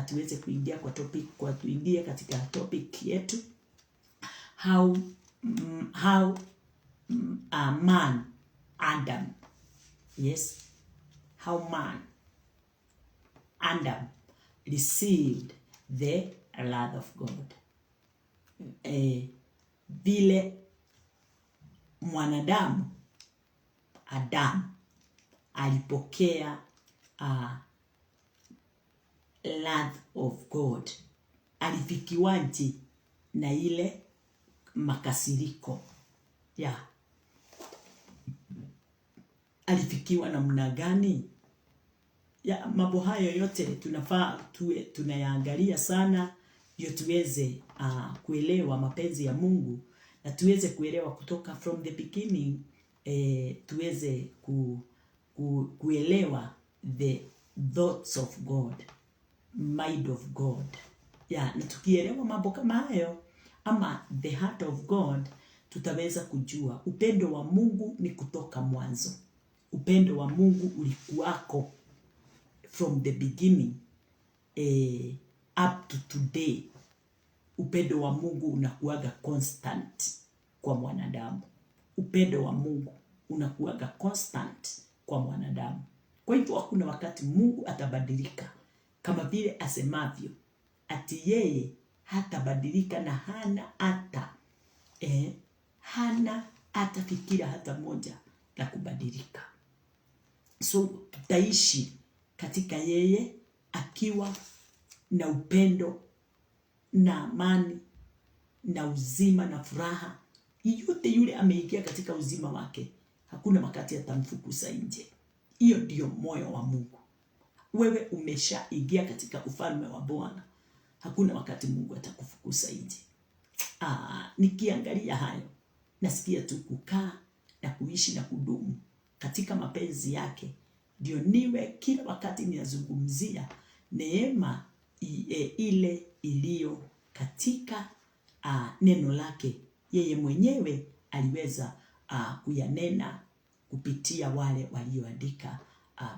nataka tuweze tuingie katika topic yetu. How a man, Adam, yes, how man, Adam, received the wrath of God. Vile mwanadamu Adam alipokea wrath of God, alifikiwaje na ile makasiriko alifikiwa namna gani? Mambo hayo yote tunafaa tunayaangalia sana, ndio tuweze kuelewa mapenzi ya Mungu na tuweze kuelewa kutoka from the beginning, tuweze kuelewa the thoughts of God, mind of God. Na tukielewa mambo kama hayo, ama the heart of God, tutaweza kujua upendo wa Mungu ni kutoka mwanzo. Upendo wa Mungu ulikuwako from the beginning up to today. Upendo wa Mungu unakuwaga constant kwa mwanadamu. Upendo wa Mungu unakuwaga constant kwa mwanadamu. Kwa hivyo hakuna wakati Mungu atabadilika, kama vile asemavyo ati yeye hatabadilika na hana hata fikira hata moja la kubadilika. So tutaishi katika yeye akiwa na upendo na amani na uzima na furaha. Yote yule ameingia katika uzima wake, hakuna wakati atamfukuza nje. Hiyo ndio moyo wa Mungu. Wewe umeshaingia katika ufalme wa Bwana, hakuna wakati Mungu atakufukuza nje. Nikiangalia hayo, nasikia tu kukaa na kuishi na kudumu katika mapenzi yake, ndio niwe kila wakati ninazungumzia neema ile iliyo katika neno lake. Yeye mwenyewe aliweza kuyanena kupitia wale walioandika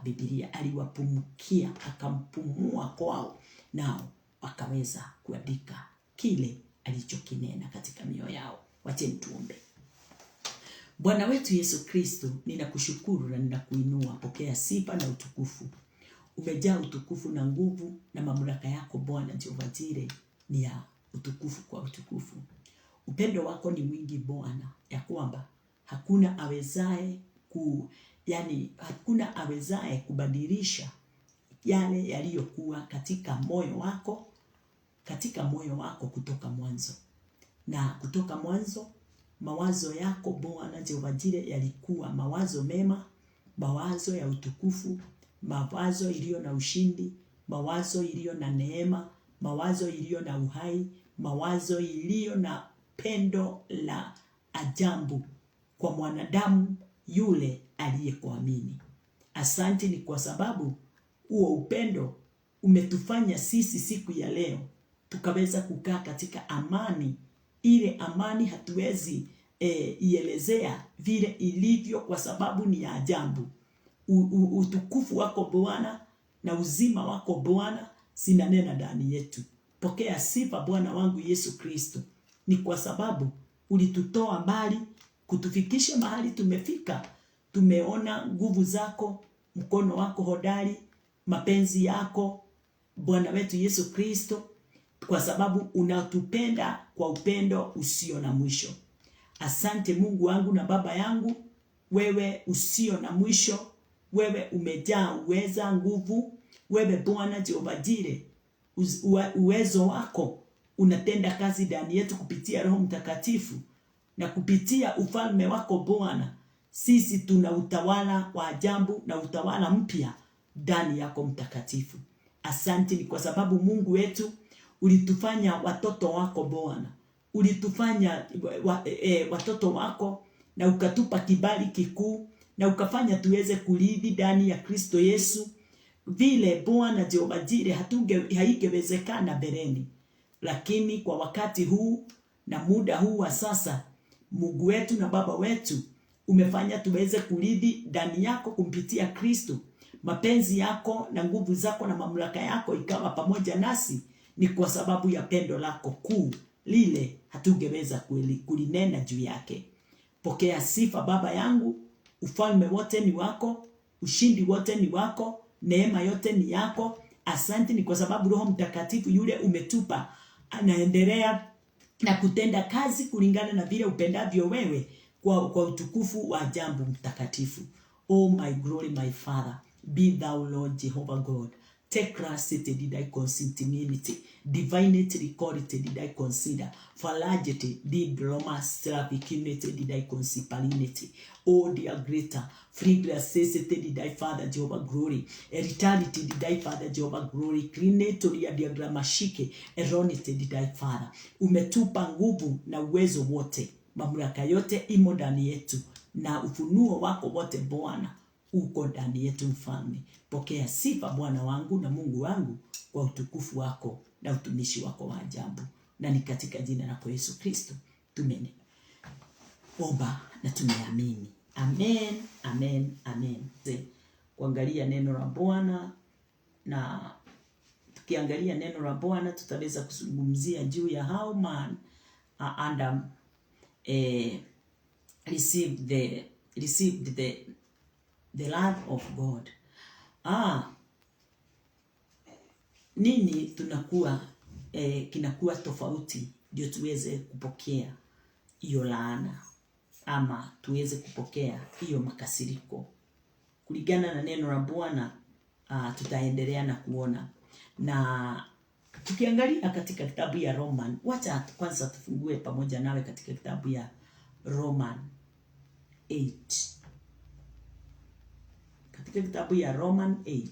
Biblia. Aliwapumukia, akampumua kwao, nao wakaweza kuandika kile alichokinena katika mioyo yao. Wacheni tuombe. Bwana wetu Yesu Kristo, ninakushukuru na ninakuinua. Pokea sifa na utukufu. Umejaa utukufu na nguvu, na mamlaka yako Bwana Jehova Jireh ni ya utukufu kwa utukufu. Upendo wako ni mwingi Bwana, ya kwamba hakuna awezaye kubadilisha yale yaliyokuwa katika moyo wako kutoka mwanzo. Na kutoka mwanzo, mawazo yako Bwana Jehova Jireh yalikuwa mawazo mema, mawazo ya utukufu, mawazo iliyo na ushindi, mawazo iliyo na neema, mawazo iliyo na uhai, mawazo iliyo na pendo la ajabu kwa mwanadamu yule aliyekuamini. Asante ni kwa sababu huo upendo umetufanya sisi siku ya leo tukaweza kukaa katika amani. Ile amani hatuwezi ielezea vile ilivyo, kwa sababu ni ya ajabu. Utukufu wako Bwana na uzima wako Bwana sinanena ndani yetu. Pokea sifa Bwana wangu Yesu Kristo. Ni kwa sababu ulitutoa mbali kutufikisha mahali tumefika. Tumeona nguvu zako, mkono wako hodari, mapenzi yako Bwana wetu Yesu Kristo, kwa sababu unatupenda kwa upendo usio na mwisho. Asante Mungu wangu na Baba yangu, wewe usio na mwisho, wewe umejaa uweza, nguvu. Wewe Bwana Jehova Jireh, uwezo wako unatenda kazi ndani yetu kupitia Roho Mtakatifu, na kupitia ufalme wako Bwana sisi tuna utawala wa ajabu na utawala mpya ndani yako mtakatifu. Asante ni kwa sababu Mungu wetu ulitufanya watoto wako Bwana. Ulitufanya watoto wako, na ukatupa kibali kikuu, na ukafanya tuweze kuridhi ndani ya Kristo Yesu. Vile Bwana Jehova Jireh haingewezekana mbeleni, lakini kwa wakati huu na muda huu wa sasa, Mungu wetu na Baba wetu, umefanya tuweze kuridhi ndani yako kumpitia Kristo. mapenzi yako na nguvu zako na mamlaka yako ikawa pamoja nasi, ni kwa sababu ya pendo lako kuu lile hatungeweza kulinena juu yake. Pokea sifa Baba yangu, ufalme wote ni wako, ushindi wote ni wako, neema yote ni yako. Asante ni kwa sababu Roho Mtakatifu yule umetupa anaendelea na kutenda kazi kulingana na vile upendavyo wewe, kwa utukufu wa jambo mtakatifu. Oh my glory, my Father, be thou Lord Jehovah God. Technicity did I consider, divinity quality did I consider, falagity did Romas trafficunity did I consider palinity. Oh dear greater, fragracity did I Father Jehovah glory, eritality did I Father Jehovah glory, clinatoria diagramashike, erronity did I Father. Umetupa nguvu na uwezo wote, mamlaka yote imo ndani yetu, na ufunuo wako wote Bwana uko ndani yetu Mfalme. Pokea sifa Bwana wangu na Mungu wangu kwa utukufu wako na utumishi wako wa ajabu, na ni katika jina lako Yesu Kristo tumeomba na tumeamini. Amen, amen, amen. Kuangalia neno la Bwana, na tukiangalia neno la Bwana tutaweza kuzungumzia juu ya how man Adam received the love of God. Nini tunakuwa kinakuwa tofauti ndio tuweze kupokea hiyo laana, ama tuweze kupokea hiyo makasiriko kulingana na neno la Bwana. Tutaendelea na kuona, na tukiangalia katika kitabu ya Roman. Wacha kwanza tufungue pamoja nawe katika kitabu ya Roman 8. Katika kitabu ya Roman 8.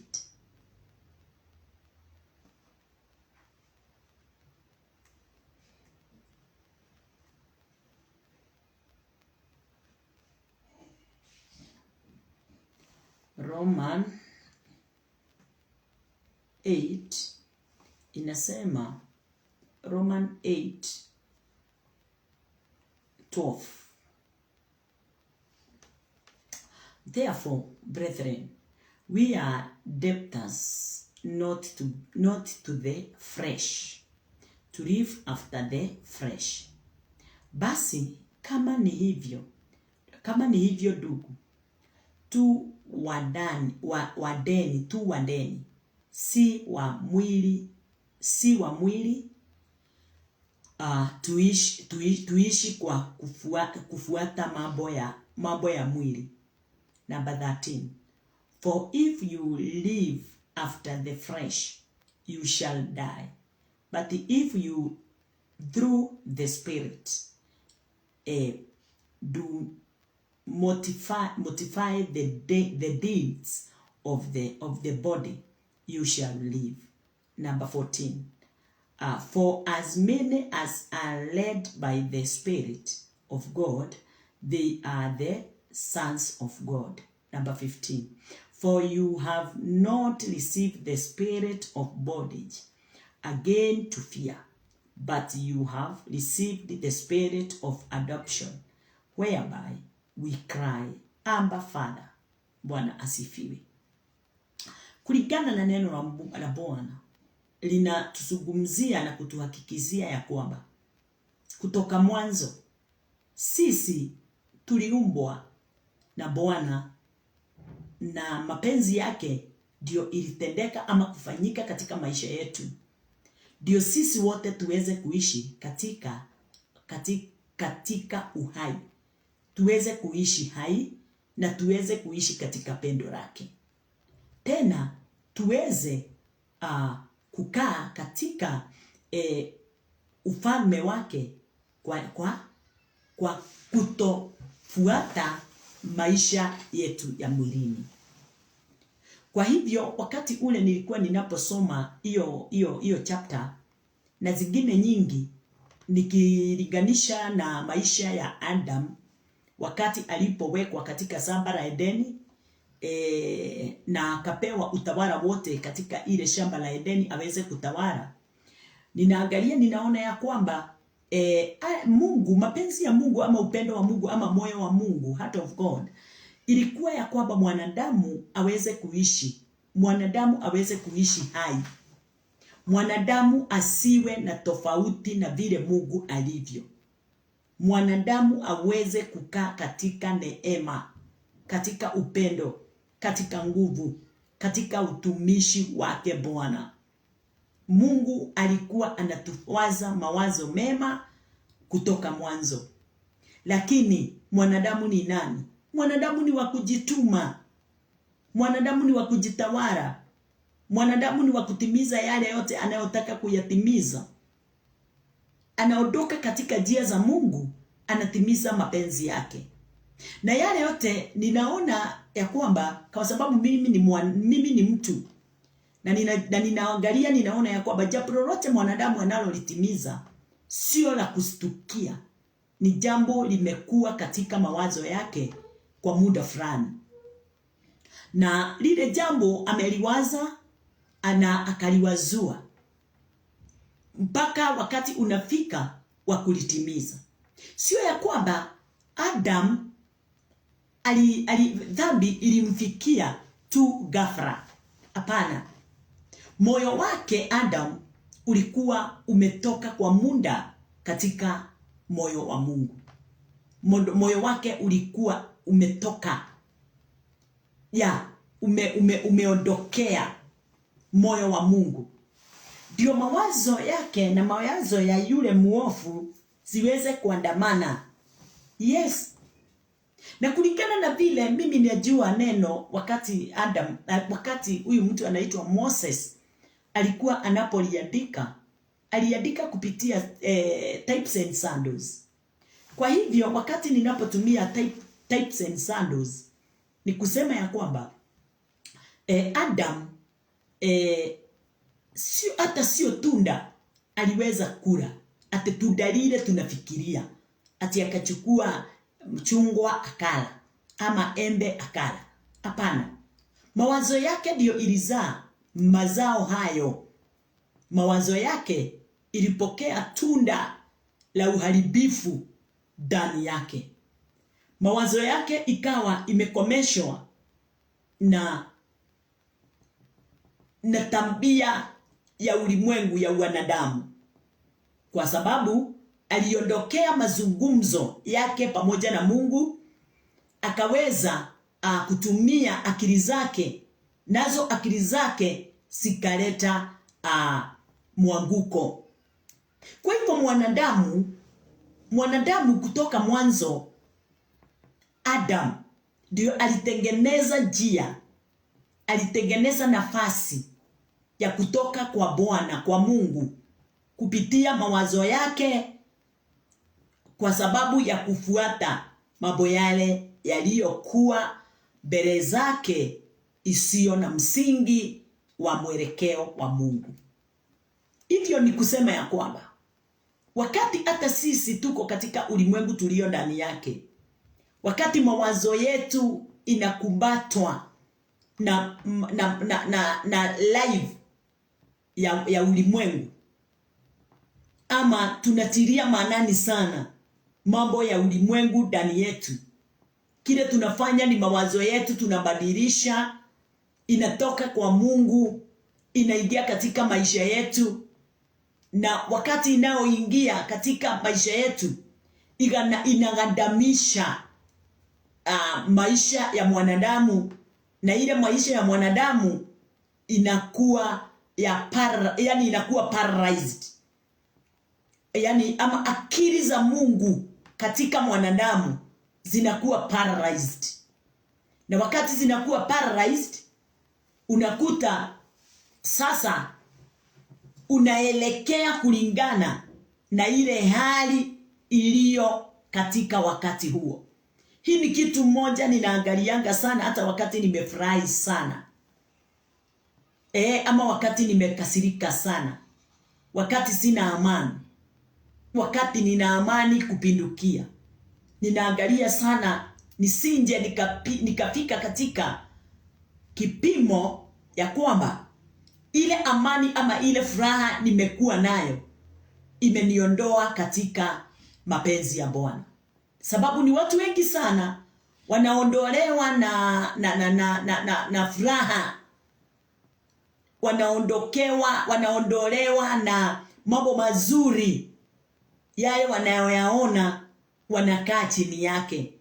Roman 8 inasema, Roman 8:12, therefore brethren, we are debtors not to the flesh, to live after the flesh. Basi kama ni hivyo ndugu, tu wadeni, si wa mwili, tuishi kwa kufuata mambo ya mwili. Number 13, for if you live after the flesh, you shall die. But if you through the Spirit do mortify the deeds of the body, you shall live. Number 14, for as many as are led by the Spirit of God, they are the sons of God. Number 15, for you have not received the spirit of bondage again to fear, but you have received the spirit of adoption, whereby we cry, Abba Father. Bwana asifiwe. Kulingana na neno la Bwana linatuzungumzia na kutuhakikizia ya kwamba kutoka mwanzo sisi tuliumbwa na Bwana, na mapenzi yake ndio ilitendeka ama kufanyika katika maisha yetu, ndio sisi wote tuweze kuishi katika uhai, tuweze kuishi hai na tuweze kuishi katika pendo lake, tena tuweze kukaa katika ufalme wake kwa kutofuata maisha yetu ya mwilini. Kwa hivyo wakati ule nilikuwa ninaposoma hiyo chapter na zingine nyingi, nikilinganisha na maisha ya Adam wakati alipowekwa katika shamba la Edeni, na akapewa utawala wote katika ile shamba la Edeni aweze kutawala. Ninaona ya kwamba Mungu, mapenzi ya Mungu ama upendo wa Mungu ama moyo wa Mungu, heart of God, ilikuwa ya kwamba mwanadamu aweze kuishi, mwanadamu aweze kuishi hai, mwanadamu asiwe na tofauti na vile Mungu alivyo, mwanadamu aweze kukaa katika neema, katika upendo, katika nguvu, katika utumishi wake Bwana. Mungu alikuwa anatuwaza mawazo mema kutoka mwanzo. Lakini mwanadamu ni nani? Mwanadamu ni wa kujituma. Mwanadamu ni wa kujitawala. Mwanadamu ni wa kutimiza yale yote anayotaka kuyatimiza. Anaondoka katika njia za Mungu, anatimiza mapenzi yake. Na yale yote ninaona ya kwamba kwa sababu mimi ni mtu na ninaangalia, ninaona ya kwamba jambo lolote mwanadamu analolitimiza sio la kustukia, ni jambo limekuwa katika mawazo yake kwa muda fulani, na lile jambo ameliwaza akaliwazua mpaka wakati unafika wa kulitimiza. Sio ya kwamba Adam dhambi ilimfikia tu ghafla. Hapana. Moyo wake Adam ulikuwa umetoka kwa muda katika moyo wa Mungu. Moyo wake ulikuwa umetoka, umeondokea moyo wa Mungu. Ndio mawazo yake na mawazo ya yule muofu ziweze kuandamana. Yes. Na kulingana na vile mimi najua neno, wakati huyu mtu anaitwa Moses alikuwa anapoliandika, aliandika kupitia types and shadows. Kwa hivyo wakati ninapotumia types and shadows, ni kusema ya kwamba Adam sio tunda aliweza kula, ati tunda lile tunafikiria ati akachukua mchungwa akala ama embe akala. Hapana. Mawazo yake ndio ilizaa mazao hayo. Mawazo yake ilipokea tunda la uharibifu ndani yake. Mawazo yake ikawa imekomeshwa na tabia ya ulimwengu ya wanadamu, kwa sababu aliondokea mazungumzo yake pamoja na Mungu, akaweza kutumia akili zake, nazo akili zake zikaleta mwanguko. Kwa hivyo mwanadamu kutoka mwanzo, Adam ndio alitengeneza njia, alitengeneza nafasi ya kutoka kwa Bwana, kwa Mungu, kupitia mawazo yake, kwa sababu ya kufuata mambo yale yaliyokuwa mbele zake, isiyo na msingi wa mwelekeo wa Mungu. Hivyo ni kusema ya kwamba wakati hata sisi tuko katika ulimwengu tulio ndani yake, wakati mawazo yetu inakumbatwa na live ya ulimwengu, ama tunatilia maanani sana mambo ya ulimwengu ndani yetu, kile tunafanya ni mawazo yetu tunabadilisha, inatoka kwa Mungu, inaingia katika maisha yetu, na wakati inaoingia katika maisha yetu inagandamisha maisha ya mwanadamu, na ile maisha ya mwanadamu inakuwa inakuwa paralyzed. Ama akili za Mungu katika mwanadamu zinakuwa paralyzed. Na wakati zinakuwa paralyzed, unakuta sasa unaelekea kulingana na ile hali iliyo katika wakati huo. Hii ni kitu moja ninaangalianga sana, hata wakati nimefurahi sana, ama wakati nimekasirika sana, wakati sina amani, wakati nina amani kupindukia, ninaangalia sana nisinje nikafika katika kipimo ya kwamba ile amani ama ile furaha nimekuwa nayo imeniondoa katika mapenzi ya Bwana. Sababu ni watu wengi sana wanaondolewa na furaha, wanaondolewa na mambo mazuri yale wanayoyaona, wanakaa chini yake,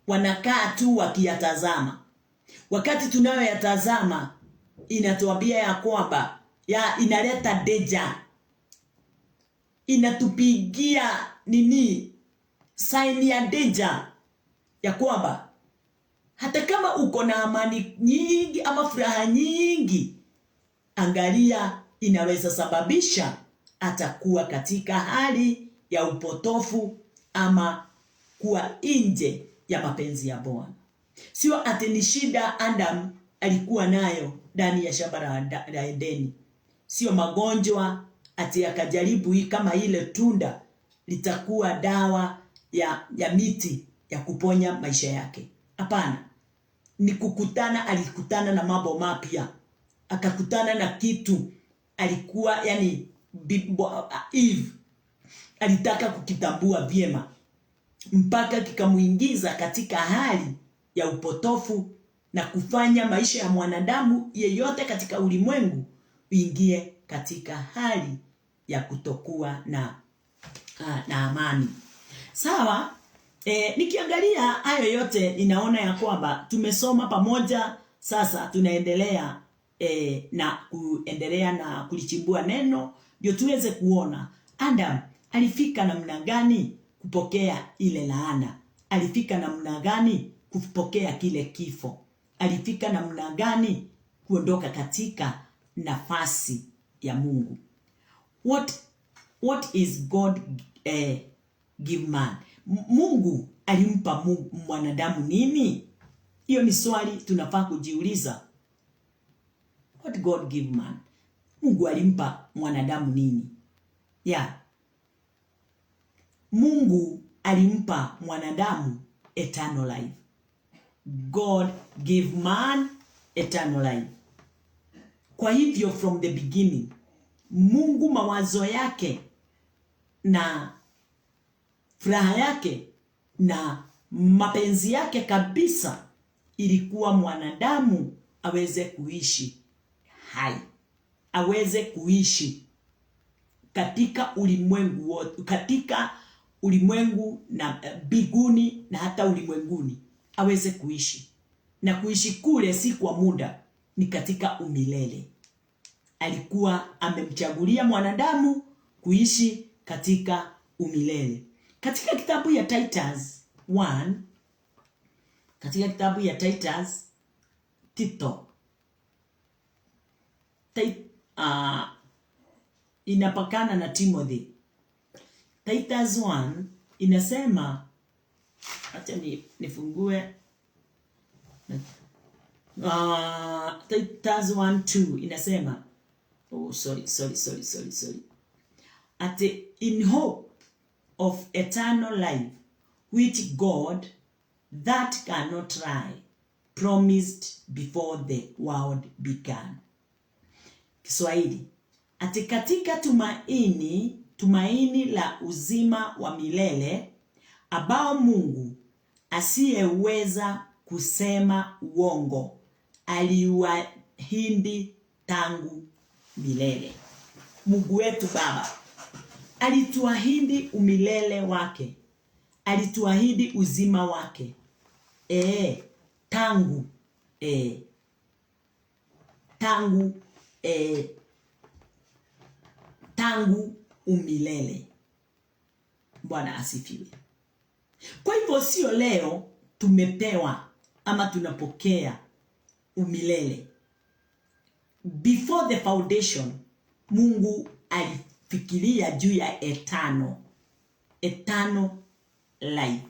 wanakaa tu wakiyatazama. Wakati tunayoyatazama inatuambia ya kwamba inaleta danger, inatupigia sign ya danger ya kwamba hata kama uko na amani nyingi ama furaha nyingi, angalia, inaweza sababisha atakuwa katika hali ya upotofu ama kuwa nje ya mapenzi ya Bwana. Sio ati ni shida Adam alikuwa nayo ndani ya shamba la Edeni. Sio magonjwa ati akajaribu hii kama ile tunda litakuwa dawa ya miti ya kuponya maisha yake. Hapana. Ni alikutana na mambo mapya. Akakutana na kitu alikuwa Eve alitaka kukitambua vyema, mpaka kikamuingiza katika hali ya upotofu na kufanya maisha ya mwanadamu yeyote katika ulimwengu uingie katika hali ya kutokuwa na amani. Sawa, nikiangalia hayo yote ninaona ya kwamba tumesoma pamoja. Sasa tunaendelea na kulichimbua neno ndio tuweze kuona Adam alifika namna gani kupokea ile laana, alifika namna gani kupokea kile kifo, alifika namna gani kuondoka katika nafasi ya Mungu. What is God give man? Mungu alimpa mwanadamu nini? Hiyo ni swali tunafaa kujiuliza. What God give man? Mungu alimpa mwanadamu nini? Mungu alimpa mwanadamu eternal life. God gave man eternal life. Kwa hivyo from the beginning, Mungu mawazo yake na furaha yake na mapenzi yake kabisa ilikuwa mwanadamu aweze kuishi hai, aweze kuishi katika ulimwengu wote, katika ulimwengu na biguni na hata ulimwenguni, aweze kuishi. Na kuishi kule si kwa muda, ni katika umilele. Alikuwa amemchagulia mwanadamu kuishi katika umilele. Katika kitabu ya Titus 1, katika kitabu ya Tito inapakana na Timothy. Titus 1 inasema, acha nifungue Titus 1:2 inasema, at in hope of eternal life which God that cannot lie promised before the world began. Kiswahili, ati katika tumaini la uzima wa milele ambao Mungu asiyeweza kusema uongo aliwaahidi tangu milele. Mungu wetu Baba alituahidi umilele wake, alituahidi uzima wake tangu umilele. Bwana asifiwe. Kwa hivyo sio leo tumepewa ama tunapokea umilele. Before the foundation, Mungu alifikiria juu ya eternal life,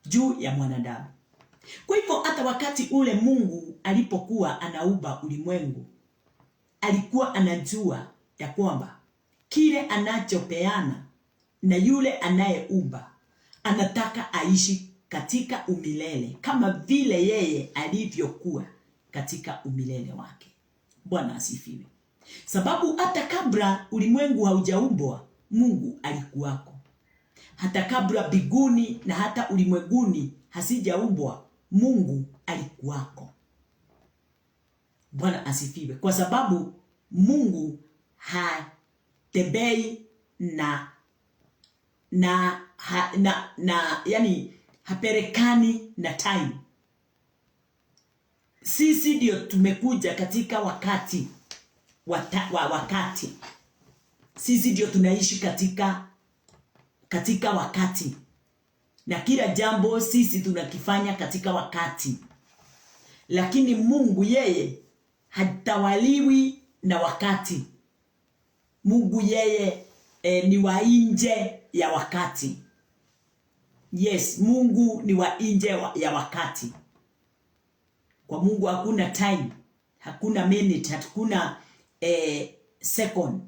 juu ya mwanadamu. Kwa hivyo hata wakati ule Mungu alipokuwa anaumba ulimwengu, alikuwa anajua ya kwamba kile anachopeana na yule anayeumba anataka aishi katika umilele kama vile yeye alivyokuwa katika umilele wake. Bwana asifiwe. Sababu hata kabla ulimwengu haujaumbwa, Mungu alikuwako. Hata kabla biguni na hata ulimwenguni hasijaumbwa, Mungu alikuwako. Bwana asifiwe. Kwa sababu Mungu hatembei yani haperekani na time. Sisi ndio tumekuja katika wakati wakati. Sisi ndio tunaishi katika wakati. Na kila jambo sisi tunakifanya katika wakati. Lakini Mungu yeye hatawaliwi na wakati. Mungu yeye ni wa nje ya wakati. Yes, Mungu ni wa nje ya wakati. Kwa Mungu hakuna time, hakuna minute, hakuna second,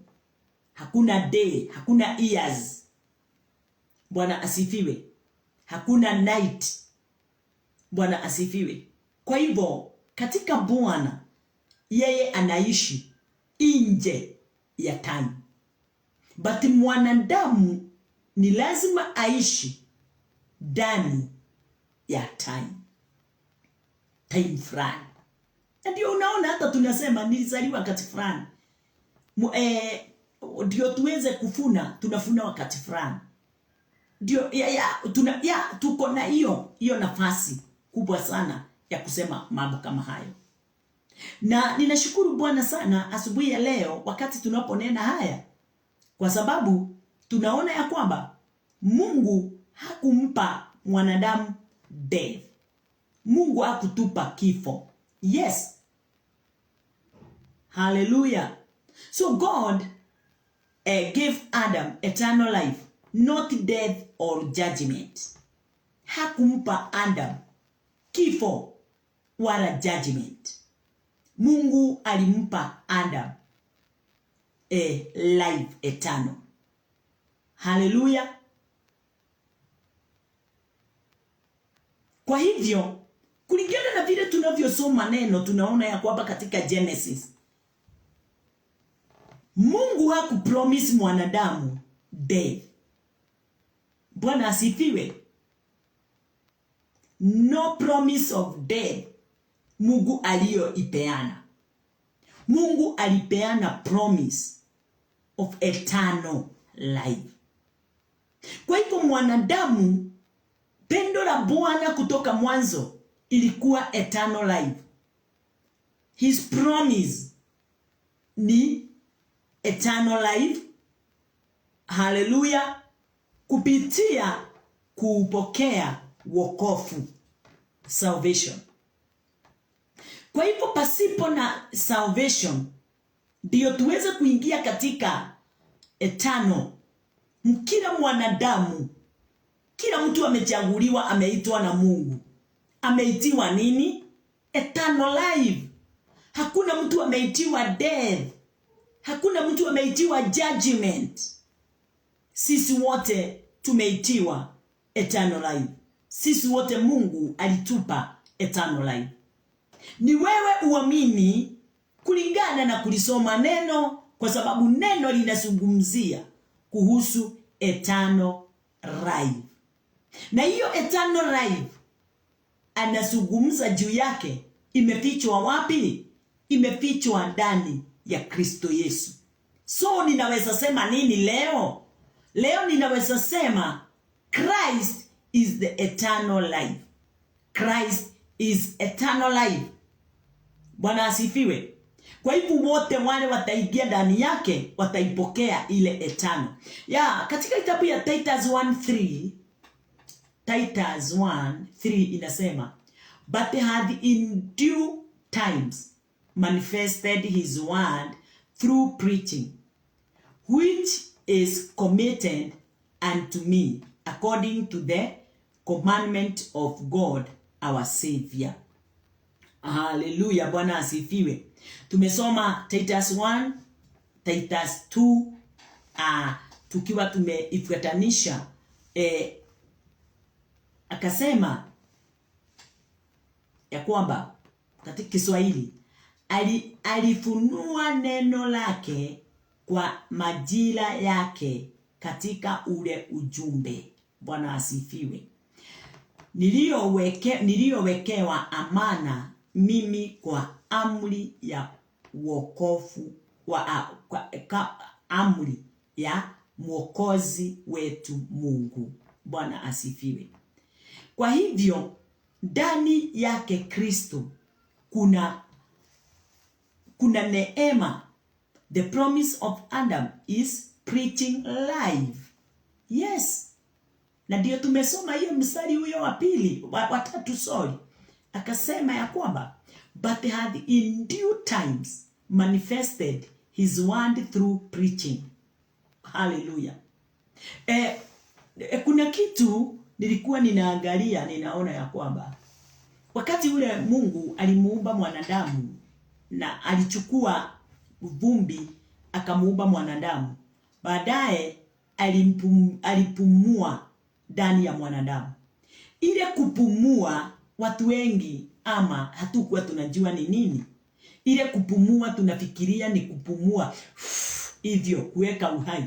hakuna day, hakuna years. Bwana asifiwe. Hakuna night. Bwana asifiwe. Kwa hivyo katika Bwana yeye anaishi nje ya time. But mwanadamu ni lazima aishi ndani ya time. Time fulani. Ndio unaona hata tunasema nilizaliwa wakati fulani. Ndio tuweze kufuna, tunafuna wakati fulani. Ndio tuko na hiyo nafasi kubwa sana ya kusema mambo kama hayo. Na ninashukuru Bwana sana asubuhi ya leo wakati tunaponena haya, kwa sababu tunaona ya kwamba Mungu hakumpa mwanadamu death. Mungu hakutupa kifo. Yes. Hallelujah. So God gave Adam eternal life, not death or judgment. Hakumpa Adam kifo wala judgment. Mungu alimpa Adam life eternal. Hallelujah. Kwa hivyo kulingana na vile tunavyosoma neno, tunaona ya kwamba katika Genesis Mungu hakupromise mwanadamu death. Bwana asifiwe. No promise of death Mungu aliyoipeana. Mungu alipeana promise of eternal life. Kwa hivyo mwanadamu, pendo la Bwana kutoka mwanzo ilikuwa eternal life. His promise ni eternal life. Hallelujah. Kupitia kupokea wokovu, salvation. Kwa hivyo pasipo na salvation ndio tuweze kuingia katika eternal. Kila mwanadamu, kila mtu amechaguliwa, ameitwa na Mungu. Ameitiwa nini? Eternal life. Hakuna mtu ameitiwa death. Hakuna mtu ameitiwa judgment. Sisi wote tumeitiwa eternal life. Sisi wote Mungu alitupa eternal life. Ni wewe uamini kulingana na kulisoma neno, kwa sababu neno linazungumzia kuhusu eternal life. Na hiyo eternal life anazungumza juu yake imefichwa wapi? Imefichwa ndani ya Kristo Yesu. So ninaweza sema nini leo? Leo ninaweza sema Christ is the eternal life. Christ is eternal life. Bwana asifiwe. Kwa hivyo wote wale wataingia ndani yake wataipokea ile eternal. Katika kitabu ya Titus 1:3 inasema, but had in due times manifested his word through preaching, which is committed unto me according to the commandment of God our Savior. Hallelujah. Bwana asifiwe. Tumesoma Titus 1, Titus 2, tukiwa tumeifuatanisha. Akasema ya kwamba katika Kiswahili alifunua neno lake kwa majira yake katika ule ujumbe. Bwana asifiwe. niliyowekewa amana mimi kwa amri ya wokovu amri ya Mwokozi wetu Mungu. Bwana asifiwe. Kwa hivyo ndani yake Kristo kuna neema. The promise of Adam is preaching life. Yes. Na ndio tumesoma hiyo mstari huyo wa pili, wa tatu sorry. Akasema ya kwamba but had in due times manifested his word through preaching. Hallelujah. Kuna kitu nilikuwa ninaangalia, ninaona ya kwamba wakati ule Mungu alimuumba mwanadamu na alichukua vumbi akamuumba mwanadamu, baadaye alipumua ndani ya mwanadamu. Ile kupumua, watu wengi ama hatukuwa tunajua ni nini. Ile kupumua tunafikiria ni kupumua hivyo kuweka uhai.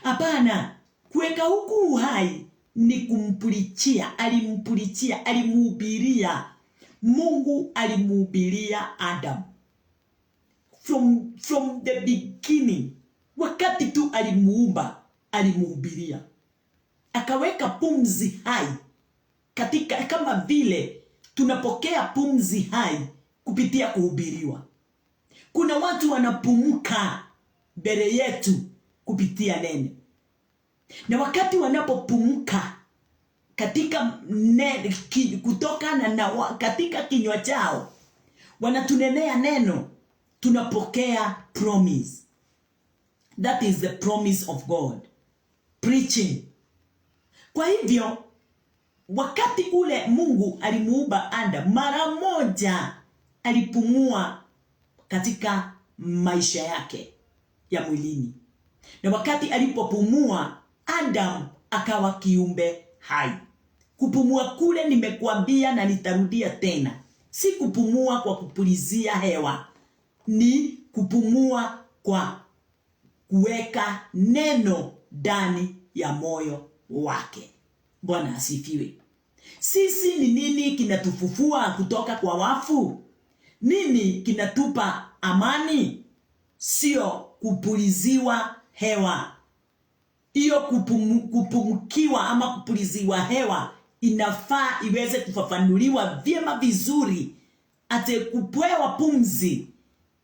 Hapana, kuweka huku uhai ni kumpulichia, alimuhubiria. Mungu alimuhubiria Adam. From the beginning, wakati tu alimuumba, alimuhubiria. Akaweka pumzi hai katika, kama vile tunapokea pumzi hai kupitia kuhubiriwa. Kuna watu wanapumuka mbele yetu kupitia neno. Na wakati wanapopumuka katika kutokana na katika kinywa chao, wanatunenea neno, tunapokea promise. That is the promise of God. Preaching. Kwa hivyo wakati ule Mungu alimuumba Adam, mara moja alipumua katika maisha yake ya mwilini. Na wakati alipopumua, Adam akawa kiumbe hai. Kupumua kule nimekuambia na nitarudia tena, si kupumua kwa kupulizia hewa, ni kupumua kwa kuweka neno ndani ya moyo wake. Bwana asifiwe. Sisi ni nini kinatufufua kutoka kwa wafu? Nini kinatupa amani? Sio kupuliziwa hewa. Hiyo kupumukiwa ama kupuliziwa hewa inafaa iweze kufafanuliwa vyema vizuri. Ate kupewa pumzi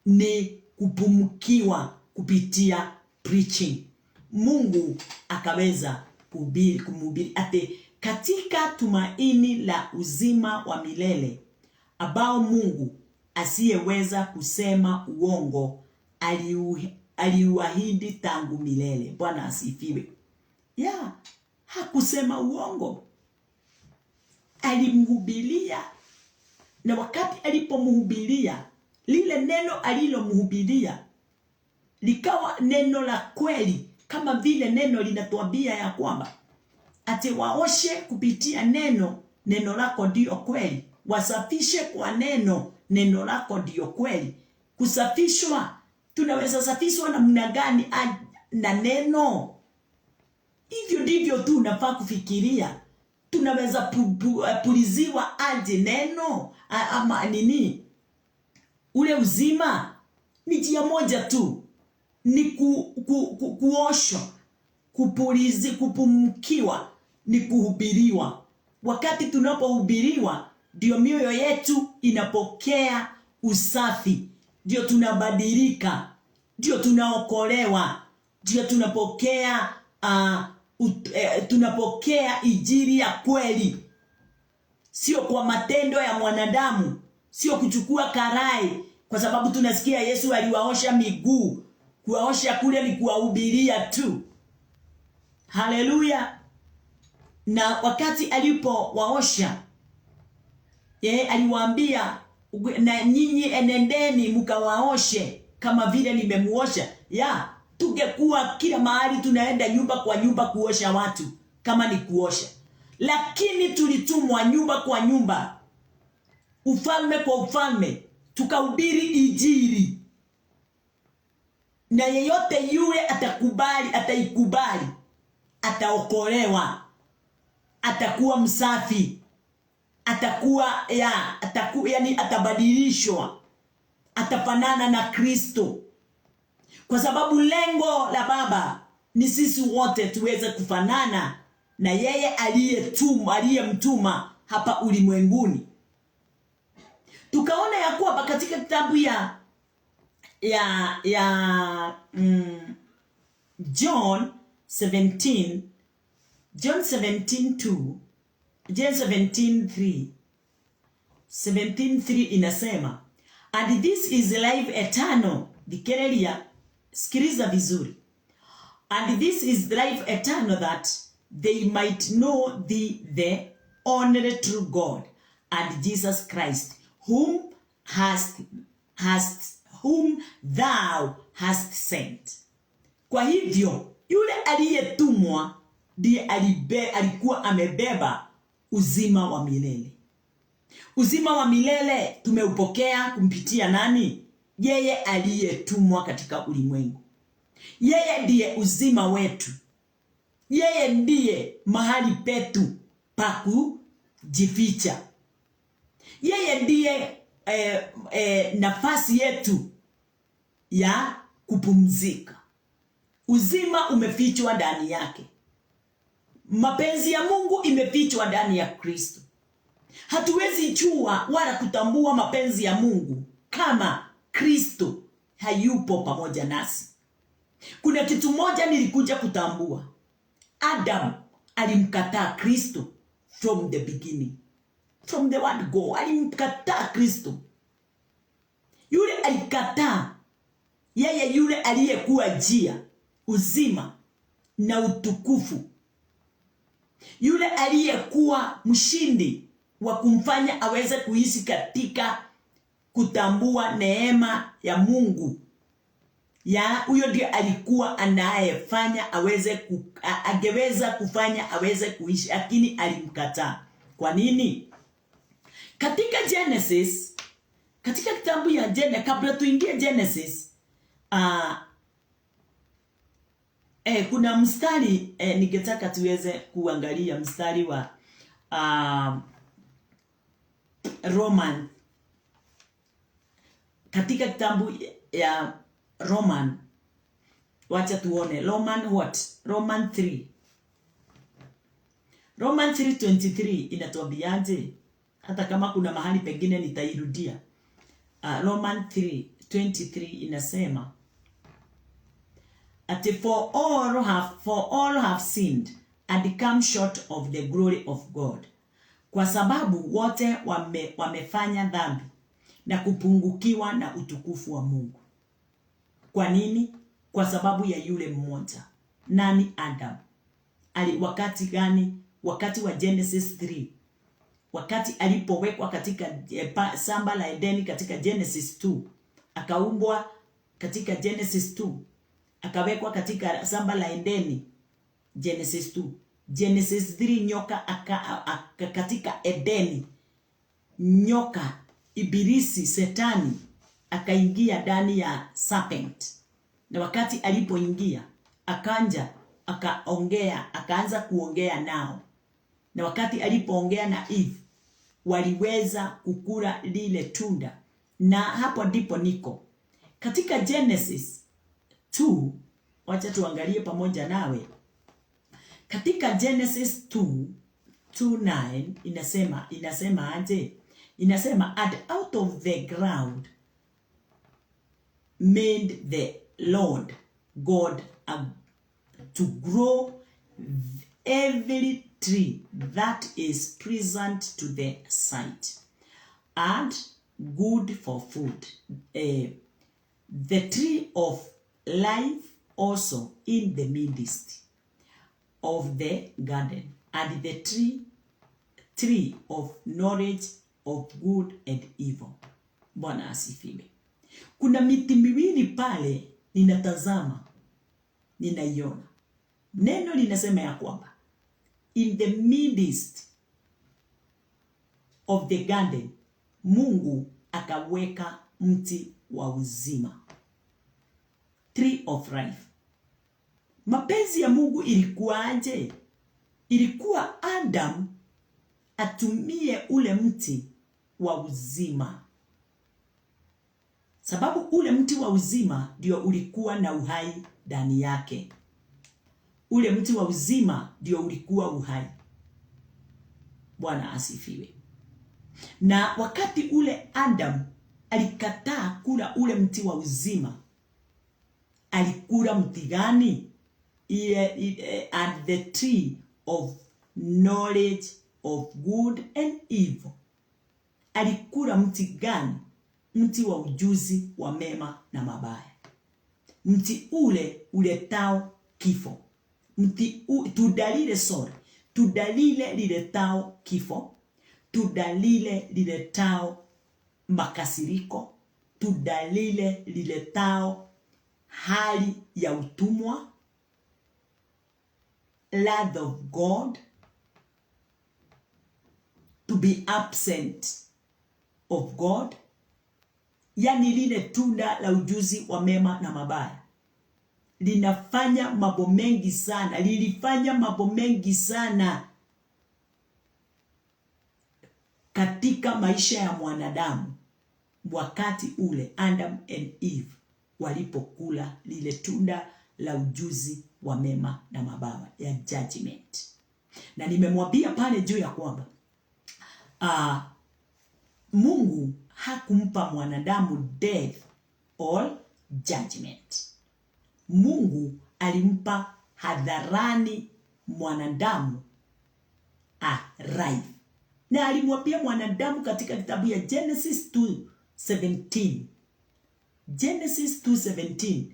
ni kupumukiwa kupitia preaching. Mungu akaweza kumhubiri ate katika tumaini la uzima wa milele ambao Mungu asiyeweza kusema uongo aliuahidi tangu milele. Bwana asifiwe. Hakusema uongo. Alimhubiria, na wakati alipomhubiria, lile neno alilomhubiria likawa neno la kweli, kama vile neno linatuambia ya kwamba ate waoshe kupitia neno, neno lako ndio kweli. Wasafishe kwa neno, neno lako ndio kweli. Kusafishwa, tunaweza safishwa namna gani? Na neno. Hivyo ndivyo tu unafaa kufikiria. Tunaweza puliziwa aje neno ama nini? Ule uzima ni njia moja tu, ni kuoshwa, kupumukiwa, ni kuhubiriwa. Wakati tunapohubiriwa, ndio mioyo yetu inapokea usafi, ndio tunabadilika, ndio tunaokolewa, ndio tunapokea injili ya kweli. Sio kwa matendo ya mwanadamu, sio kuchukua karai, kwa sababu tunasikia Yesu aliwaosha miguu. Kuwaosha kule ni kuwahubiria tu. Haleluya. Na wakati alipowaosha, aliwaambia, na nyinyi enendeni mkawaoshe kama vile nimemuosha. Tungekuwa kila mahali tunaenda nyumba kwa nyumba kuosha watu kama ni kuosha. Lakini tulitumwa nyumba kwa nyumba, ufalme kwa ufalme, tukahubiri injili. Na yeyote yule ataikubali, ataokolewa, atakuwa msafi, yani atabadilishwa, atafanana na Kristo, kwa sababu lengo la Baba ni sisi wote tuweze kufanana na yeye aliyemtuma hapa ulimwenguni. Tukaona ya kuwa katika kitabu John 17:3 inasema, and this is life eternal. Dikerelia, sikiliza vizuri. And this is life eternal, that they might know thee, the only true God, and Jesus Christ, whom thou hast sent. Kwa hivyo yule aliyetumwa ndiye alikuwa amebeba uzima wa milele. Uzima wa milele tumeupokea kumpitia nani? Yeye aliyetumwa katika ulimwengu. Yeye ndiye uzima wetu. Yeye ndiye mahali petu pa kujificha. Yeye ndiye nafasi yetu ya kupumzika. Uzima umefichwa ndani yake. Mapenzi ya Mungu imefichwa ndani ya Kristo. Hatuwezi jua wala kutambua mapenzi ya Mungu kama Kristo hayupo pamoja nasi. Kuna kitu moja nilikuja kutambua. Adam alimkataa Kristo from the beginning. From the word go, alimkataa Kristo. Yule alikataa yeye, yule aliyekuwa njia, uzima na utukufu. Yule aliyekuwa mshindi wa kumfanya aweze kuishi katika kutambua neema ya Mungu. Huyo ndiye alikuwa anayefanya angeweza kufanya aweze kuishi, lakini alimkataa. Kwa nini? Katika Genesis, katika kitabu ya Genesis, kabla tuingie Genesis, kuna mstari ningetaka tuweze kuangalia, mstari wa Roman, katika kitabu ya Roman. Wacha tuone Roman 3. Roman 3:23 inatuambiaje? Hata kama kuna mahali pengine nitairudia. Roman 3:23 inasema, for all have sinned and come short of the glory of God. Kwa sababu wote wamefanya dhambi na kupungukiwa na utukufu wa Mungu. Kwa nini? Kwa sababu ya yule mmoja. Nani? Adam. Wakati gani? Wakati wa Genesis 3. Wakati alipowekwa katika shamba la Edeni katika Genesis 2. Akaumbwa katika Genesis 2. Akawekwa katika shamba la Edeni Genesis 2. Genesis 3, nyoka katika Edeni. Nyoka, ibilisi, Setani akaingia ndani ya serpent. Na wakati alipoingia, akaanza kuongea nao. Na wakati alipoongea na Eve, waliweza kukula lile tunda. Na hapo ndipo niko katika Genesis 2. Wacha tuangalie pamoja nawe. Katika Genesis 2:9 inasema aje? Inasema, and out of the ground made the Lord God to grow every tree that is pleasant to the sight and good for food, the tree of life also in the midst of the garden, and the tree of knowledge of good and evil. Bwana asifiwe. Kuna miti miwili pale ninatazama, ninaiona. Neno linasema ya kwamba in the midst of the garden, Mungu akaweka mti wa uzima, tree of life. Mapenzi ya Mungu ilikuwa aje? Ilikuwa Adam atumie ule mti wa uzima, sababu ule mti wa uzima ndio ulikuwa na uhai ndani yake. Ule mti wa uzima ndio ulikuwa uhai. Bwana asifiwe. Na wakati ule Adam alikataa kula ule mti wa uzima, alikula mti gani? And the tree of knowledge of good and evil. Alikula mti gani? Mti wa ujuzi wa mema na mabaya. Mti ule uletao kifo. Tudalile liletao kifo. Tudalile liletao makasiriko. Tudalile liletao hali ya utumwa, wrath of God, to be absent of God. Yani lile tunda la ujuzi wa mema na mabaya linafanya mambo mengi sana, lilifanya mambo mengi sana katika maisha ya mwanadamu wakati ule Adam and Eve walipokula lile tunda la ujuzi wa mema na mabaya, ya judgment. Na nimemwambia pale juu ya kwamba Mungu hakumpa mwanadamu death or judgment. Mungu alimpa hadharani mwanadamu life. Na alimwambia mwanadamu katika kitabu ya Genesis 2:17. Genesis 2:17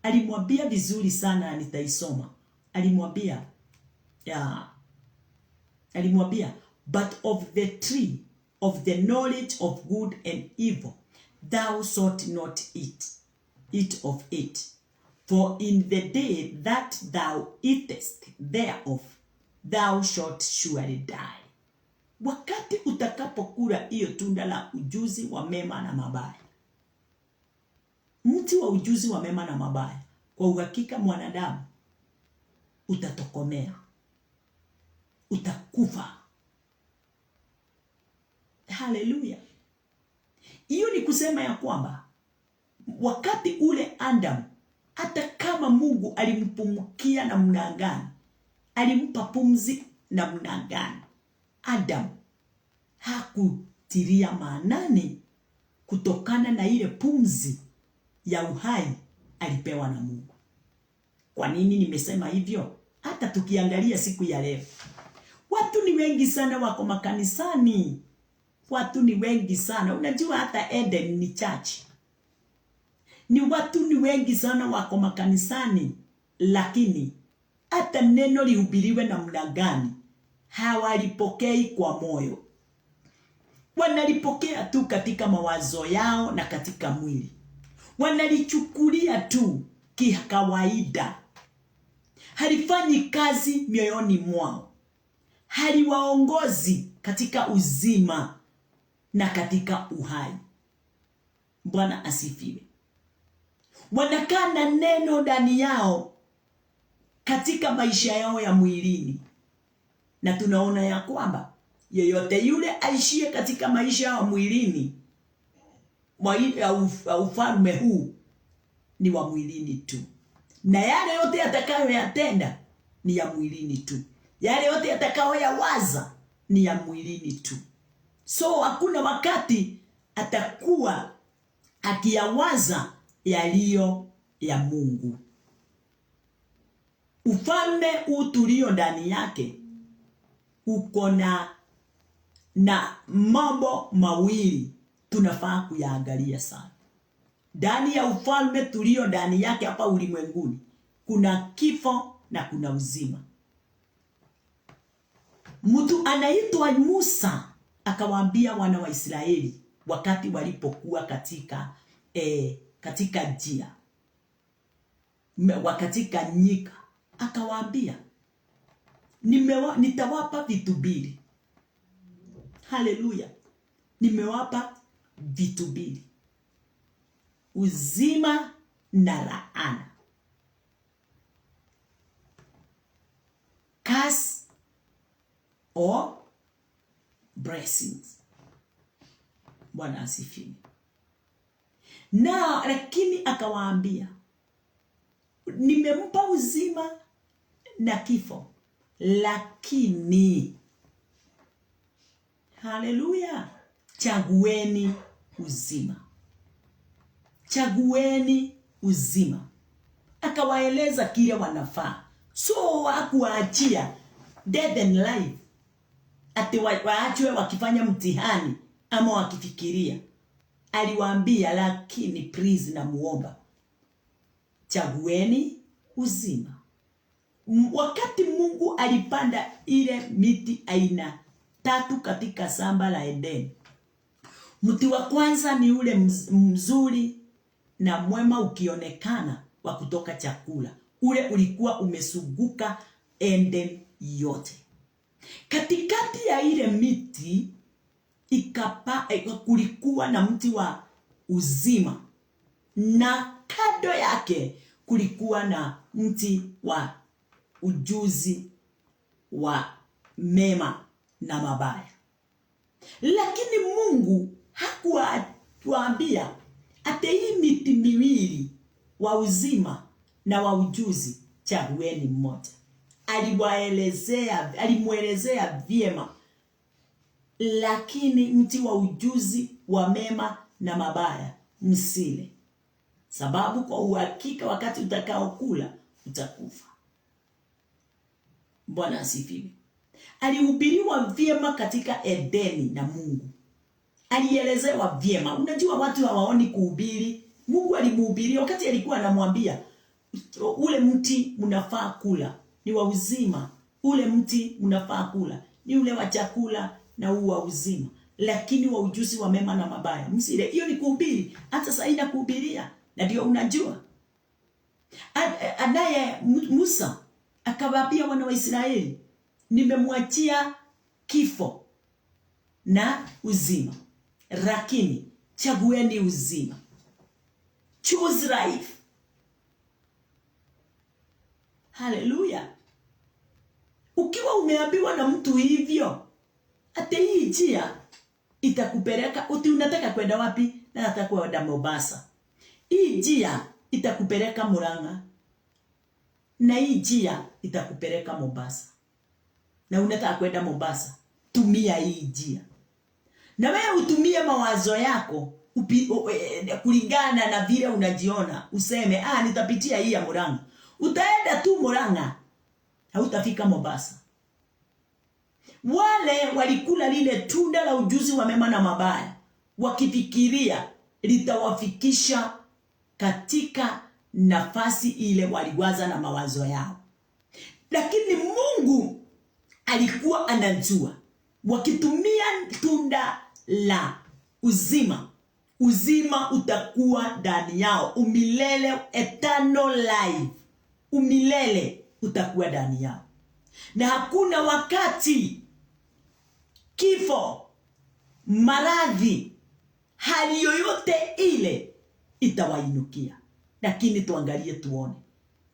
alimwambia vizuri sana, nitaisoma. Alimwambia but of the tree of the knowledge of good and evil thou shalt not eat of it, for in the day that thou eatest thereof thou shalt surely die. Wakati utakapokula hiyo tunda la ujuzi wa mema na mabaya, mti wa ujuzi wa mema na mabaya, kwa uhakika mwanadamu utatokomea, utakufa. Haleluya. Hiyo ni kusema ya kwamba wakati ule Adam, hata kama Mungu alimpumukia na mnangani, alimpa pumzi na mnangani, Adam hakutiria maanani kutokana na ile pumzi ya uhai alipewa na Mungu. Kwa nini nimesema hivyo? Hata tukiangalia siku ya leo, watu ni wengi sana wako makanisani. Watu ni wengi sana. Unajua hata Eden ni church. Watu ni wengi sana wako makanisani, lakini hata neno lihubiriwe na muda gani, hawalipokei kwa moyo. Wanalipokea tu katika mawazo yao na katika mwili. Wanalichukulia tu kikawaida. Halifanyi kazi mioyoni mwao. Haliwaongozi katika uzima na katika uhai. Bwana asifiwe. Wanakaa na neno ndani yao katika maisha yao ya mwilini. Na tunaona ya kwamba yeyote yule aishie katika maisha ya mwilini, ufalme huu ni wa mwilini tu. Na yale yote atakayoyatenda ni ya mwilini tu. Yale yote atakayoyawaza ni ya mwilini tu. So hakuna wakati atakuwa akiyawaza yaliyo ya Mungu. Ufalme huu tulio ndani yake uko na mambo mawili tunafaa kuyaangalia sana. Ndani ya ufalme tulio ndani yake hapa ulimwenguni kuna kifo na kuna uzima. Mtu anaitwa Musa akawaambia wana wa Israeli wakati walipokuwa katika njia, katika nyika, akawaambia nitawapa vitu mbili. Haleluya. Nimewapa vitu mbili, uzima na laana. Curse or blessings. Bwana asifiwe. Na lakini akawaambia, nimempa uzima na kifo, lakini haleluya, chagueni uzima. Chagueni uzima. Akawaeleza kile wanafaa. So hakuwaachia death and life ati waachwe wakifanya mtihani ama wakifikiria. Aliwaambia, lakini please na muomba, chagueni uzima. Wakati Mungu alipanda ile miti aina 3 katika shamba la Edeni, mti wa kwanza ni ule mzuri na mwema ukionekana wa kutoka chakula. Ule ulikuwa umesuguka Eden yote. Katikati ya ile miti kulikuwa na mti wa uzima, na kando yake kulikuwa na mti wa ujuzi wa mema na mabaya. Lakini Mungu hakuwaambia ate hii miti miwili wa uzima na wa ujuzi chagueni mmoja. Alimuelezea vyema, lakini mti wa ujuzi wa mema na mabaya msile, sababu kwa uhakika wakati utakaokula utakufa. Bwana asifiwe. Alihubiriwa vyema katika Edeni na Mungu. Alielezewa vyema. Unajua watu hawaoni kuhubiri. Mungu alimuhubiria wakati alikuwa anamwambia, ule mti mnafaa kula ni wa uzima, ule mti mnafaa kula ni ule wa chakula na huu wa uzima, lakini wa ujuzi wa mema na mabaya msile. Hiyo ni kuhubiri. Hata sasa ina kuhubiria. Na ndio unajua anaye Musa akawaambia wana wa Israeli, nimemwachia kifo na uzima, lakini chagueni uzima. Choose life. Haleluya. Ukiwa umeambiwa na mtu hivyo, ate hii njia itakupeleka, unataka kwenda wapi? Na nataka kwenda Mombasa. Hii njia itakupeleka Murang'a, na hii njia itakupeleka Mombasa. Na unataka kwenda Mombasa, tumia hii njia. Na wewe utumie mawazo yako kulingana na vile unajiona. Useme, nitapitia hii ya Murang'a. Utaenda tu Murang'a, hautafika Mombasa. Wale walikula lile tunda la ujuzi wa mema na mabaya, wakifikiria litawafikisha katika nafasi ile waliwaza na mawazo yao. Lakini Mungu alikuwa anajua wakitumia tunda la uzima, uzima utakuwa ndani yao. Umilele, eternal life, umilele utakuwa ndani yao. Na hakuna wakati kifo, maradhi, hali yoyote ile itawainukia. Lakini tuangalie tuone,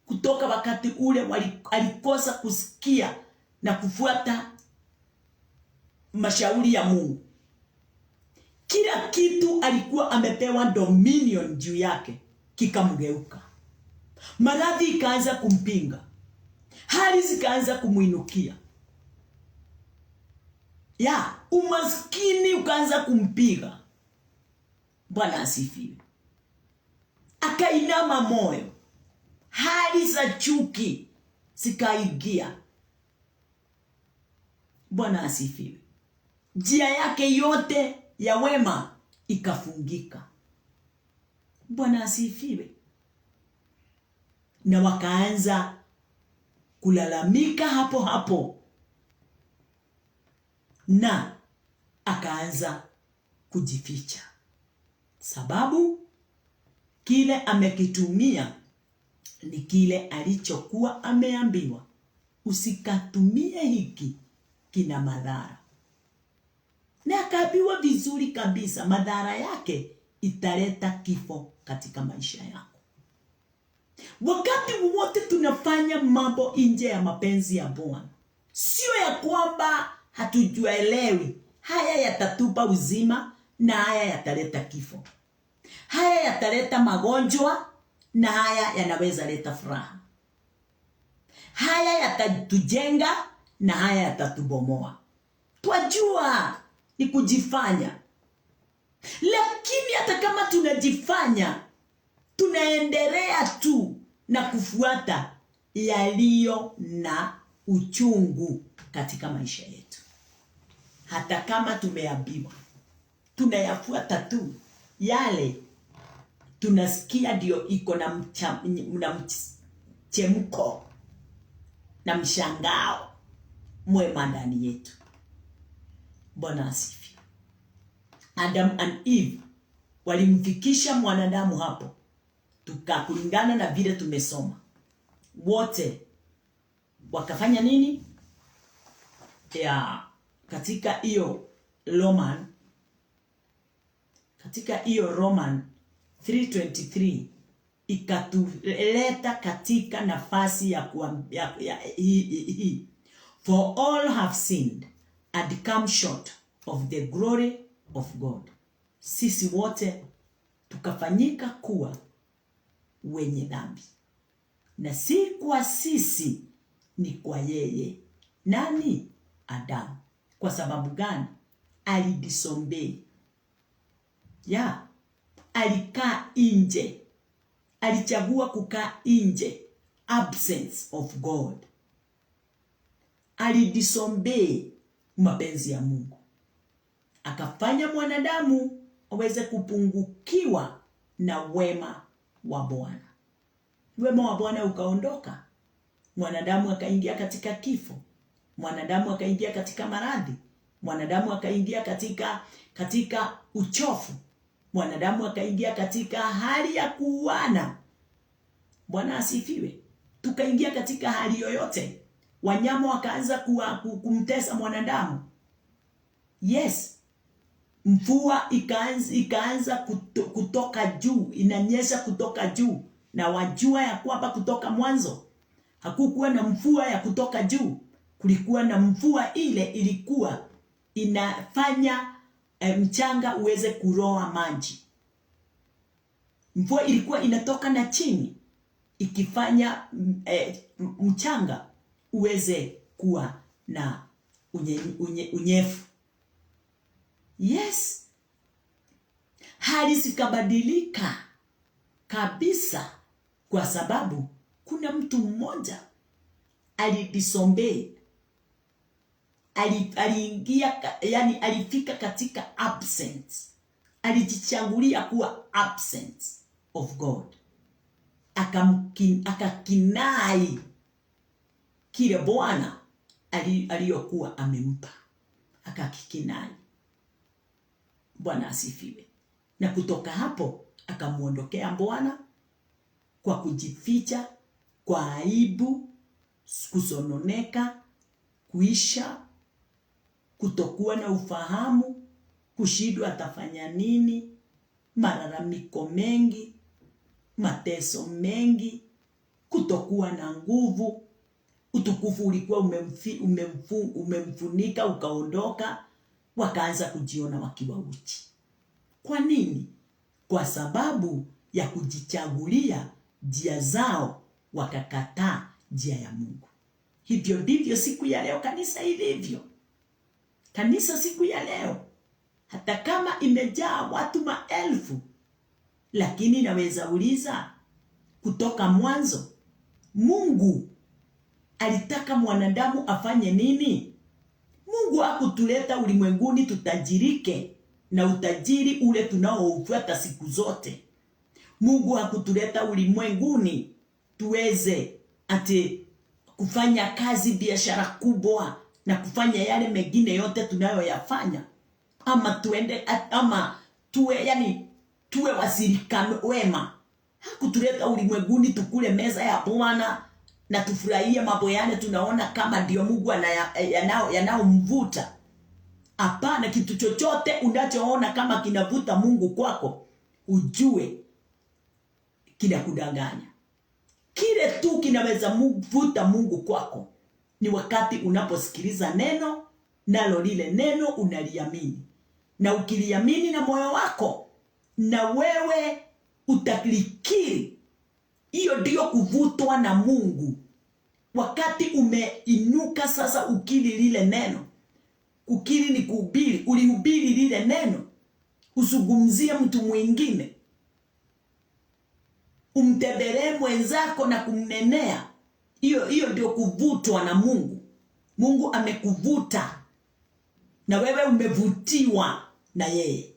kutoka wakati ule alikosa kusikia na kufuata mashauri ya Mungu, kila kitu alikuwa amepewa dominion juu yake kikamgeuka. Maradhi ikaanza kumpinga, hali zikaanza kumuinukia, umaskini ukaanza kumpiga. Bwana asifiwe. Akainama moyo, hali za chuki zikaingia. Bwana asifiwe. Njia yake yote ya wema ikafungika. Bwana asifiwe. Na wakaanza kulalamika hapo hapo, na akaanza kujificha, sababu kile amekitumia ni kile alichokuwa ameambiwa, usikatumie hiki, kina madhara. Na akaambiwa vizuri kabisa, madhara yake italeta kifo katika maisha yako. Wakati wote tunafanya mambo nje ya mapenzi ya Bwana, sio ya kwamba hatujuelewi, haya yatatupa uzima na haya yataleta kifo. Haya yataleta magonjwa na haya yanaweza leta furaha. Haya yatatujenga na haya yatatubomoa. Twajua ni kujifanya. Lakini hata kama tunajifanya, tunaendelea tu na kufuata yaliyo na uchungu katika maisha yetu. Hata kama tumeambiwa, tunayafuata tu yale tunasikia ndio iko na mchemko na mshangao mwema ndani yetu. Bwana asifiwe. Adam and Eve walimfikisha mwanadamu hapo. Kulingana na vile tumesoma, wote wakafanya nini? Katika hiyo Roman 3:23 ikatuleta katika nafasi ya for all have sinned and come short of the glory of God. Sisi wote tukafanyika kuwa wenye dhambi, na si kwa sisi, ni kwa yeye. Nani? Adamu. Kwa sababu gani? Alidisobey. Alikaa nje. Alichagua kukaa nje, absence of God. Alidisobey mapenzi ya Mungu, akafanya mwanadamu aweze kupungukiwa na wema wa Bwana. Wema wa Bwana ukaondoka. Mwanadamu akaingia katika kifo. Mwanadamu akaingia katika maradhi. Mwanadamu akaingia katika uchofu. Mwanadamu akaingia katika hali ya kuuana. Bwana asifiwe. Tukaingia katika hali yoyote. Wanyama wakaanza kumtesa mwanadamu. Yes. Mvua ikaanza kutoka juu, inanyesha kutoka juu. Na wajua ya kwamba kutoka mwanzo hakukuwa na mvua ya kutoka juu. Kulikuwa na mvua ile ilikuwa inafanya mchanga uweze kuroa maji. Mvua ilikuwa inatoka na chini ikifanya mchanga uweze kuwa na unyevu. Yes. Hali zikabadilika kabisa kwa sababu kuna mtu mmoja alidisobey. Aliingia, alifika katika absence. Alijichagulia kuwa absence of God. Akakinai kile Bwana aliyokuwa amempa. Akakikinai. Bwana asifiwe. Na kutoka hapo akamuondokea Bwana kwa kujificha, kwa aibu, kusononeka, kuisha, kutokuwa na ufahamu, kushindwa atafanya nini, malalamiko mengi, mateso mengi, kutokuwa na nguvu. Utukufu ulikuwa umemfunika ukaondoka. Wakaanza kujiona wakiwa uchi. Kwa nini? Kwa sababu ya kujichagulia njia zao, wakakataa njia ya Mungu. Hivyo ndivyo siku ya leo kanisa ilivyo. Kanisa siku ya leo, hata kama imejaa watu maelfu, lakini naweza uliza, kutoka mwanzo Mungu alitaka mwanadamu afanye nini? Mungu hakutuleta ulimwenguni tutajirike na utajiri ule tunaoufuata siku zote. Mungu hakutuleta ulimwenguni tuweze kufanya kazi, biashara kubwa na kufanya yale mengine yote tunayoyafanya, ama tuwe wasirika wema. Hakutuleta ulimwenguni tukule meza ya Bwana na tufurahie mambo yale tunaona kama ndio Mungu yanaomvuta. Hapana, kitu chochote unachoona kama kinavuta Mungu kwako, ujue kinakudanganya. Kile tu kinaweza mvuta Mungu kwako ni wakati unaposikiliza neno nalo lile neno unaliamini. Na ukiliamini na moyo wako na wewe utalikiri, hiyo ndio kuvutwa na Mungu. Wakati umeinuka sasa ukiri lile neno. Kukiri ni kuhubiri. Ulihubiri lile neno. Usungumzie mtu mwingine. Umtembelee mwenzako na kumnenea. Hiyo ndio kuvutwa na Mungu. Mungu amekuvuta na wewe umevutiwa na yeye.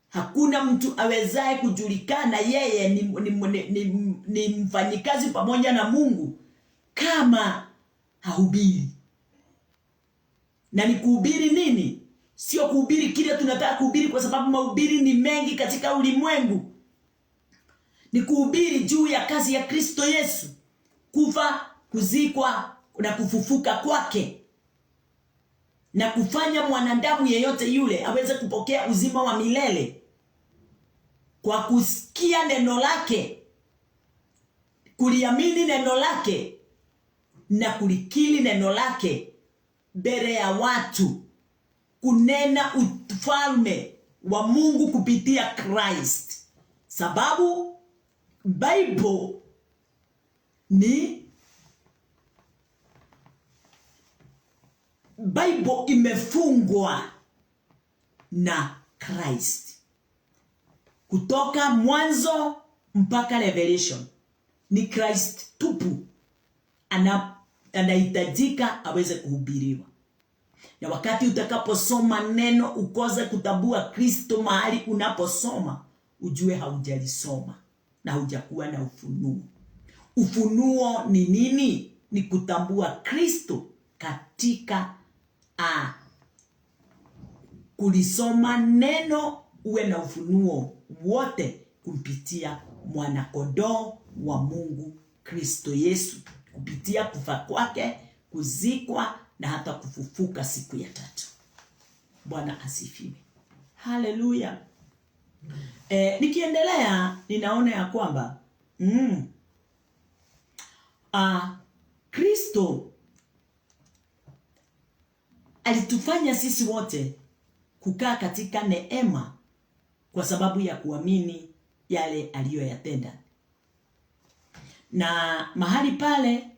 Hakuna mtu awezaye kujulikana yeye ni mfanyikazi pamoja na Mungu kama hahubiri. Na ni kuhubiri nini? Sio kuhubiri kile tunataka kuhubiri, kwa sababu mahubiri ni mengi katika ulimwengu. Ni kuhubiri juu ya kazi ya Kristo Yesu, kufa, kuzikwa na kufufuka kwake, na kufanya mwanadamu yeyote yule aweze kupokea uzima wa milele kwa kusikia neno lake, kuliamini neno lake na kulikiri neno lake mbele ya watu, kunena ufalme wa Mungu kupitia Christ. Sababu Bible imefungwa na Christ. Kutoka Mwanzo mpaka Revelation ni Christ tupu anahitajika aweze kuhubiriwa. Na wakati utakaposoma neno ukoze kutambua Kristo mahali unaposoma, ujue haujalisoma na hujakuwa na ufunuo. Ufunuo ni nini? Ni kutambua Kristo katika kulisoma neno, uwe na ufunuo wote kupitia mwanakondoo wa Mungu Kristo Yesu, kupitia kufa kwake, kuzikwa na hata kufufuka siku ya tatu. Bwana asifiwe. Haleluya. Nikiendelea ninaona ya kwamba Kristo alitufanya sisi wote kukaa katika neema kwa sababu ya kuamini yale aliyoyatenda. Na mahali pale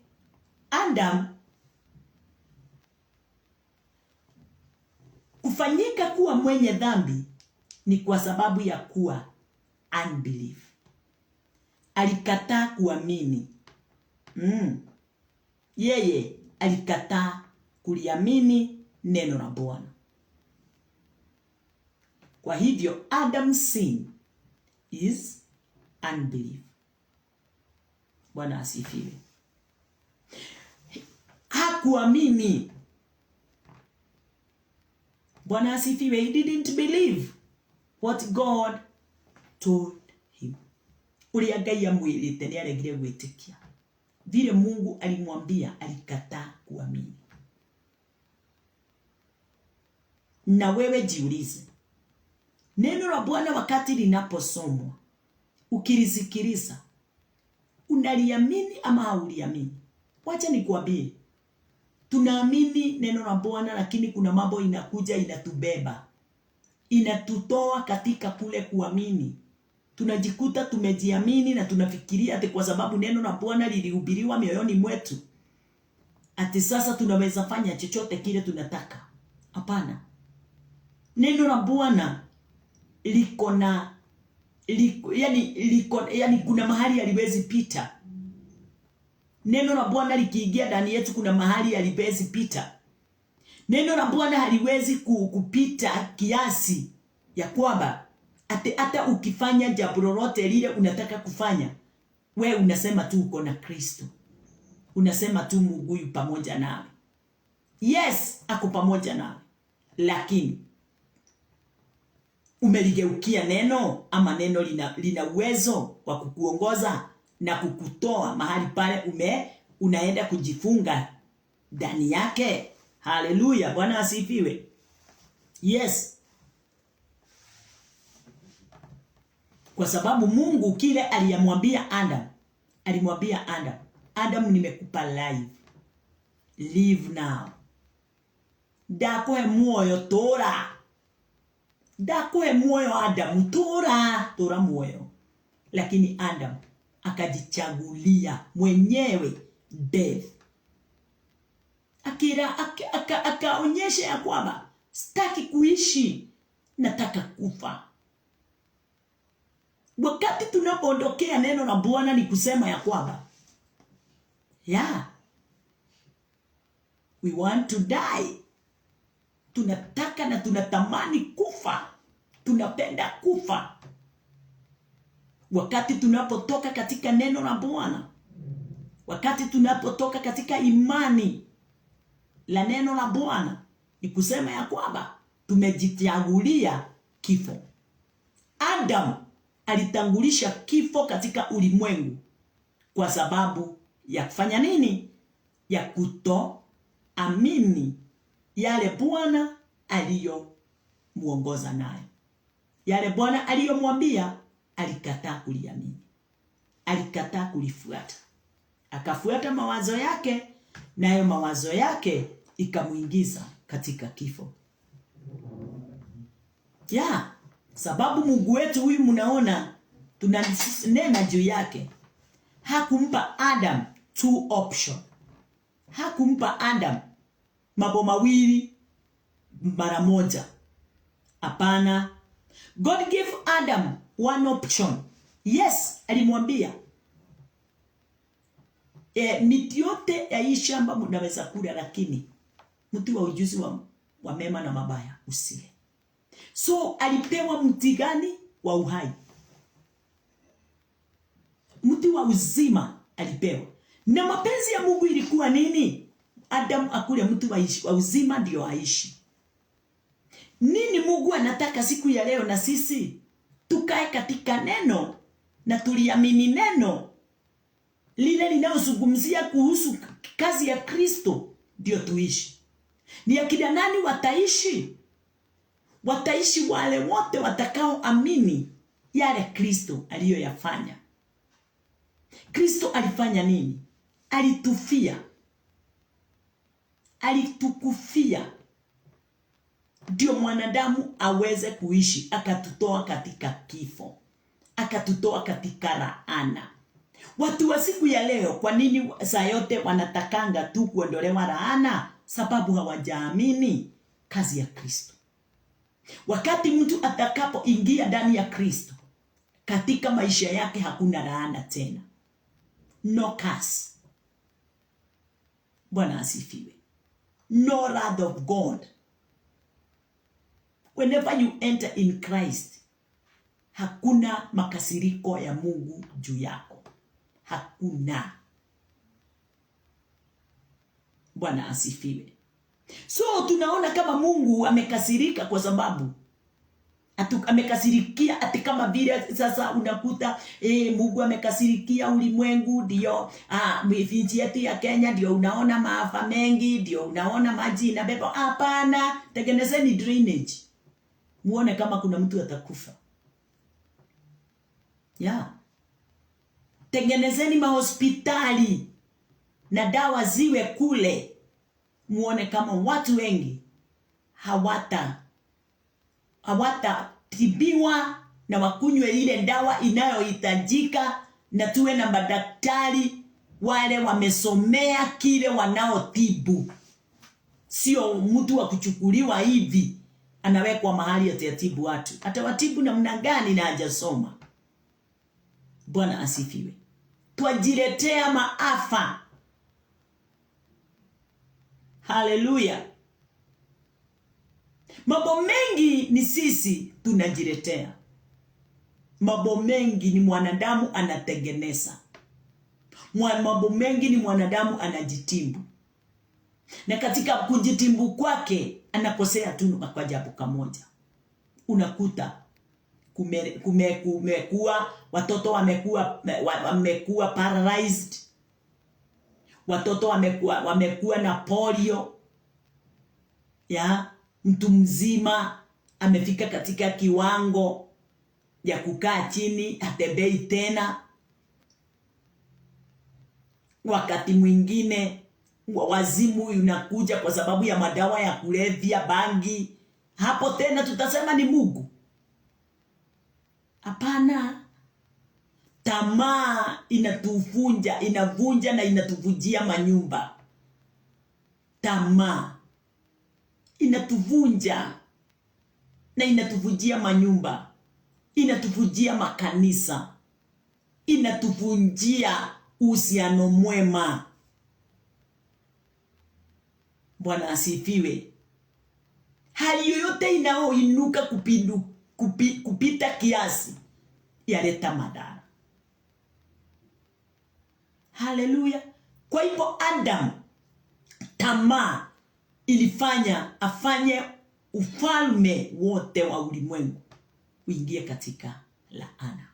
Adam kufanyika kuwa mwenye dhambi ni kwa sababu ya kuwa unbelief. Alikataa kuamini. Yeye alikataa kuliamini neno la Bwana. Kwa hivyo Adam's sin is unbelief. Bwana asifiwe. Hakuamini. Bwana asifiwe. He didn't believe what God told him. Uliangalia mwilite ni alegire gwitikia. Vile Mungu alimwambia alikataa kuamini. Na wewe jiulize, neno la Bwana wakati linaposomwa, ukilisikiliza, unaliamini ama hauliamini? Wacha nikwambie, tunaamini neno la Bwana, lakini kuna mambo inakuja inatubeba, inatutoa katika kule kuamini. Tunajikuta tumejiamini na tunafikiria ati kwa sababu neno la Bwana lilihubiriwa mioyoni mwetu ati sasa tunaweza fanya chochote kile tunataka. Hapana. Neno la Bwana yani kuna mahali haliwezi pita. Neno la Bwana likiingia ndani yetu kuna mahali haliwezi pita. Neno la Bwana haliwezi kupita kiasi ya kwamba hata ukifanya jambo lolote lile unataka kufanya, we unasema tu uko na Kristo. Unasema tu Mungu yu pamoja nawe. Yes, ako pamoja nawe. Lakini umeligeukia neno, ama neno lina uwezo wa kukuongoza na kukutoa mahali pale unaenda kujifunga ndani yake. Haleluya, Bwana asifiwe. Yes. Kwa sababu Mungu kile alimwambia Adam, nimekupa life. Live now. ndakuhe muoyo tora. Ndakuhe muoyo Adamu tora muoyo. Lakini Adam akajichagulia mwenyewe death. Akaonyesha ya kwamba sitaki kuishi, nataka kufa. Wakati tunapoondokea neno la Bwana ni kusema ya kwamba we want to die. Tunataka na tunatamani kufa. Tunapenda kufa. Wakati tunapotoka katika neno la Bwana, wakati tunapotoka katika imani la neno la Bwana, ni kusema ya kwamba tumejichagulia kifo. Adam alitangulisha kifo katika ulimwengu kwa sababu ya kufanya nini? Ya kutoamini yale Bwana aliyomuongoza nayo. Yale Bwana aliyomwambia, alikataa kuliamini. Alikataa kulifuata. Akafuata mawazo yake, nayo mawazo yake ikamuingiza katika kifo. Sababu Mungu wetu huyu mnaona tunanena juu yake, hakumpa Adam two option. Hakumpa Adam mambo mawili mara moja. Hapana. God gave Adam one option. Yes, alimwambia miti yote ya hii shamba mnaweza kula, lakini mti wa ujuzi wa mema na mabaya usile. So alipewa mti gani? Wa uhai. Mti wa uzima alipewa. Na mapenzi ya Mungu ilikuwa nini? Adam akule mti wa uzima ndio aishi. Nini Mungu anataka siku ya leo? Na sisi tukae katika neno na tuliamini neno lile linalozungumzia kuhusu kazi ya Kristo, ndio tuishi. Ni akina nani wataishi? Wataishi wale wote watakao amini yale Kristo aliyoyafanya. Kristo alifanya nini? Alitufia. Alitukufia ndio mwanadamu aweze kuishi. Akatutoa katika kifo. Akatutoa katika laana. Watu wa siku ya leo, kwa nini saa yote wanatakanga tu kuondolewa laana? Sababu hawajaamini kazi ya Kristo. Wakati mtu atakapoingia ndani ya Kristo, katika maisha yake hakuna laana tena. No curse. Bwana asifiwe. No wrath of God. Whenever you enter in Christ, hakuna makasiriko ya Mungu juu yako. Hakuna. Bwana asifiwe. So tunaona kama Mungu amekasirika kwa sababu amekasirikia ati kama vile sasa unakuta Mungu amekasirikia ulimwengu, ndio nchi yetu ya Kenya ndio unaona maafa mengi, ndio unaona maji na bebo. Hapana, tengenezeni drainage. Muone kama kuna mtu atakufa. Tengenezeni mahospitali na dawa ziwe kule. Muone kama watu wengi hawatatibiwa na wakunywe ile dawa inayohitajika, na tuwe na madaktari wale wamesomea kile wanaotibu. Sio mtu wa kuchukuliwa hivi anawekwa mahali atatibu watu. Atawatibu namna gani na hajasoma? Bwana asifiwe. Twajiletea maafa. Haleluya. Mambo mengi ni sisi tunajiletea. Mambo mengi ni mwanadamu anatengeneza. Mambo mengi ni mwanadamu anajitimbu. Na katika kujitimbu kwake anakosea tu kwa jambo kamoja. Unakuta kumekuwa watoto wamekuwa paralyzed. Watoto wamekuwa na polio. Mtu mzima amefika katika kiwango ya kukaa chini, hatembei tena. Wakati mwingine wazimu unakuja kwa sababu ya madawa ya kulevya, bangi, hapo tena tutasema ni Mungu? Hapana. Tamaa inavunja na inatuvunjia manyumba. Tamaa inatuvunja na inatuvunjia manyumba, inatuvunjia makanisa, inatuvunjia uhusiano mwema. Bwana asifiwe. Hali yoyote inayoinuka kupita kiasi yaleta madhara. Haleluya. Kwa hivyo Adam, tamaa ilifanya afanye ufalme wote wa ulimwengu uingie katika laana.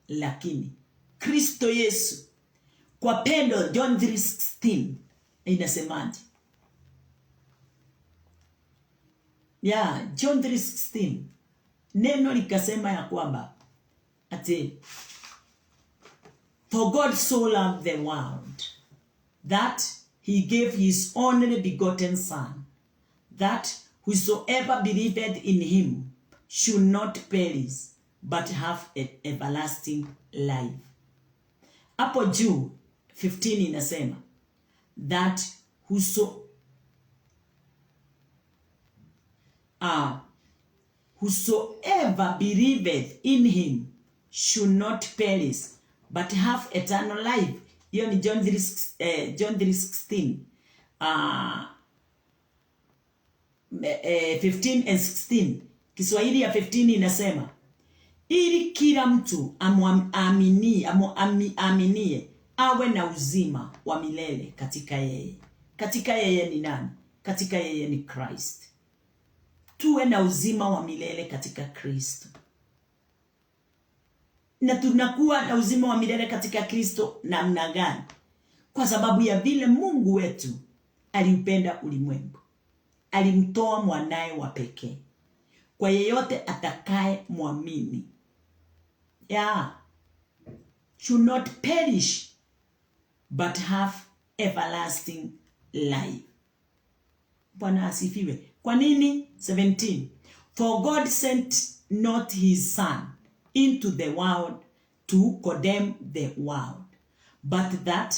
Lakini Kristo Yesu kwa pendo, John 3:16 inasemaje? John 3:16 neno likasema ya kwamba ati, for God so loved the world that he gave his only begotten Son, that whosoever believeth in him should not perish but have an everlasting life. Hapo juu 15 inasema that whosoever believeth in him should not perish but have eternal life. Hiyo ni John 3:16. 15 and 16. Kiswahili ya 15 inasema, ili kila mtu aminie awe na uzima wa milele katika yeye. Katika yeye ni nani? Katika yeye ni Christ. Tuwe na uzima wa milele katika Kristo. Na tunakuwa na uzima wa milele katika Kristo namna gani? Kwa sababu ya vile Mungu wetu aliupenda ulimwengu, alimtoa mwanae wa pekee kwa yeyote atakaye muamini, should not perish but have everlasting life. Bwana asifiwe. Kwa nini? 17. For God sent not his Son into the world to condemn the world, but that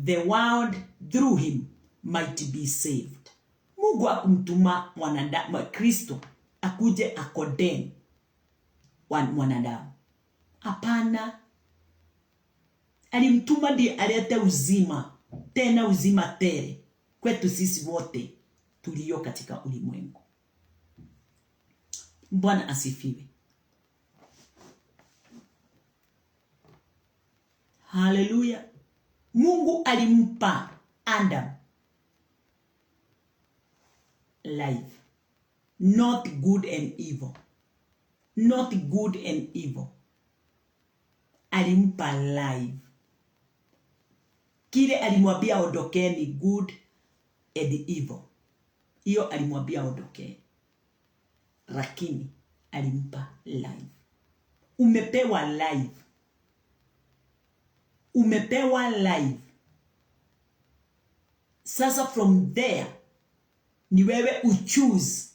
the world through him might be saved. Mungu akumtuma mwanadamu Kristo akuje akodem mwanadamu. Hapana. Alimtuma ndiye alete uzima, tena uzima tele kwetu sisi wote tulio katika ulimwengu. Bwana asifiwe. Haleluya. Mungu alimpa Adam life, not good and evil. Not good and evil. Alimpa life. Kile alimwambia ondokeni good and evil, hiyo alimwambia ondokeni, lakini alimpa life. Umepewa life. Umepewa life. Sasa from there ni wewe uchoose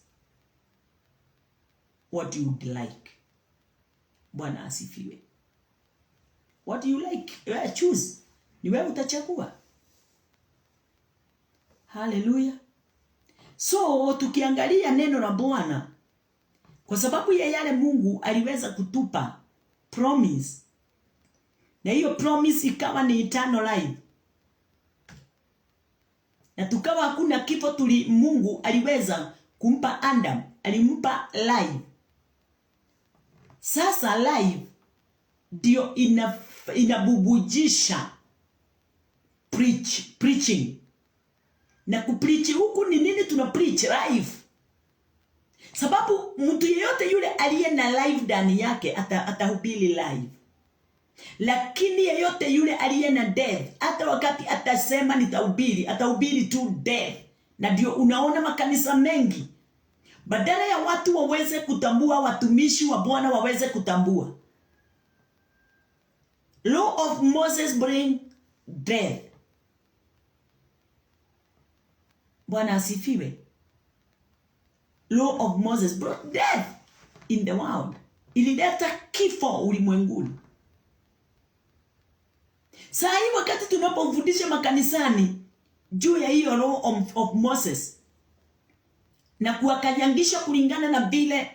what you would like. Bwana asifiwe. What you like, choose. Ni wewe utachagua. Hallelujah. So tukiangalia neno la Bwana, kwa sababu ya yale Mungu aliweza kutupa promise, na hiyo promise ikawa ni eternal life, na tukawa hakuna kifo, Mungu aliweza kumpa Adam, alimpa life. Sasa life ndio inabubujisha preaching. Na kupreach huku ni nini? Tuna preach life. Sababu mtu yeyote yule aliye na life ndani yake atahubiri life. Lakini yeyote yule aliye na death, hata wakati atasema nitahubiri, atahubiri tu death. Na ndio unaona makanisa mengi, badala ya watu waweze kutambua, watumishi wa Bwana waweze kutambua, law of Moses bring death. Bwana asifiwe. Law of Moses brought death in the world. Ilileta kifo ulimwenguni. Saa hii wakati tunapofundisha makanisani juu ya hiyo law of Moses na kuwakanyangisha kulingana na vile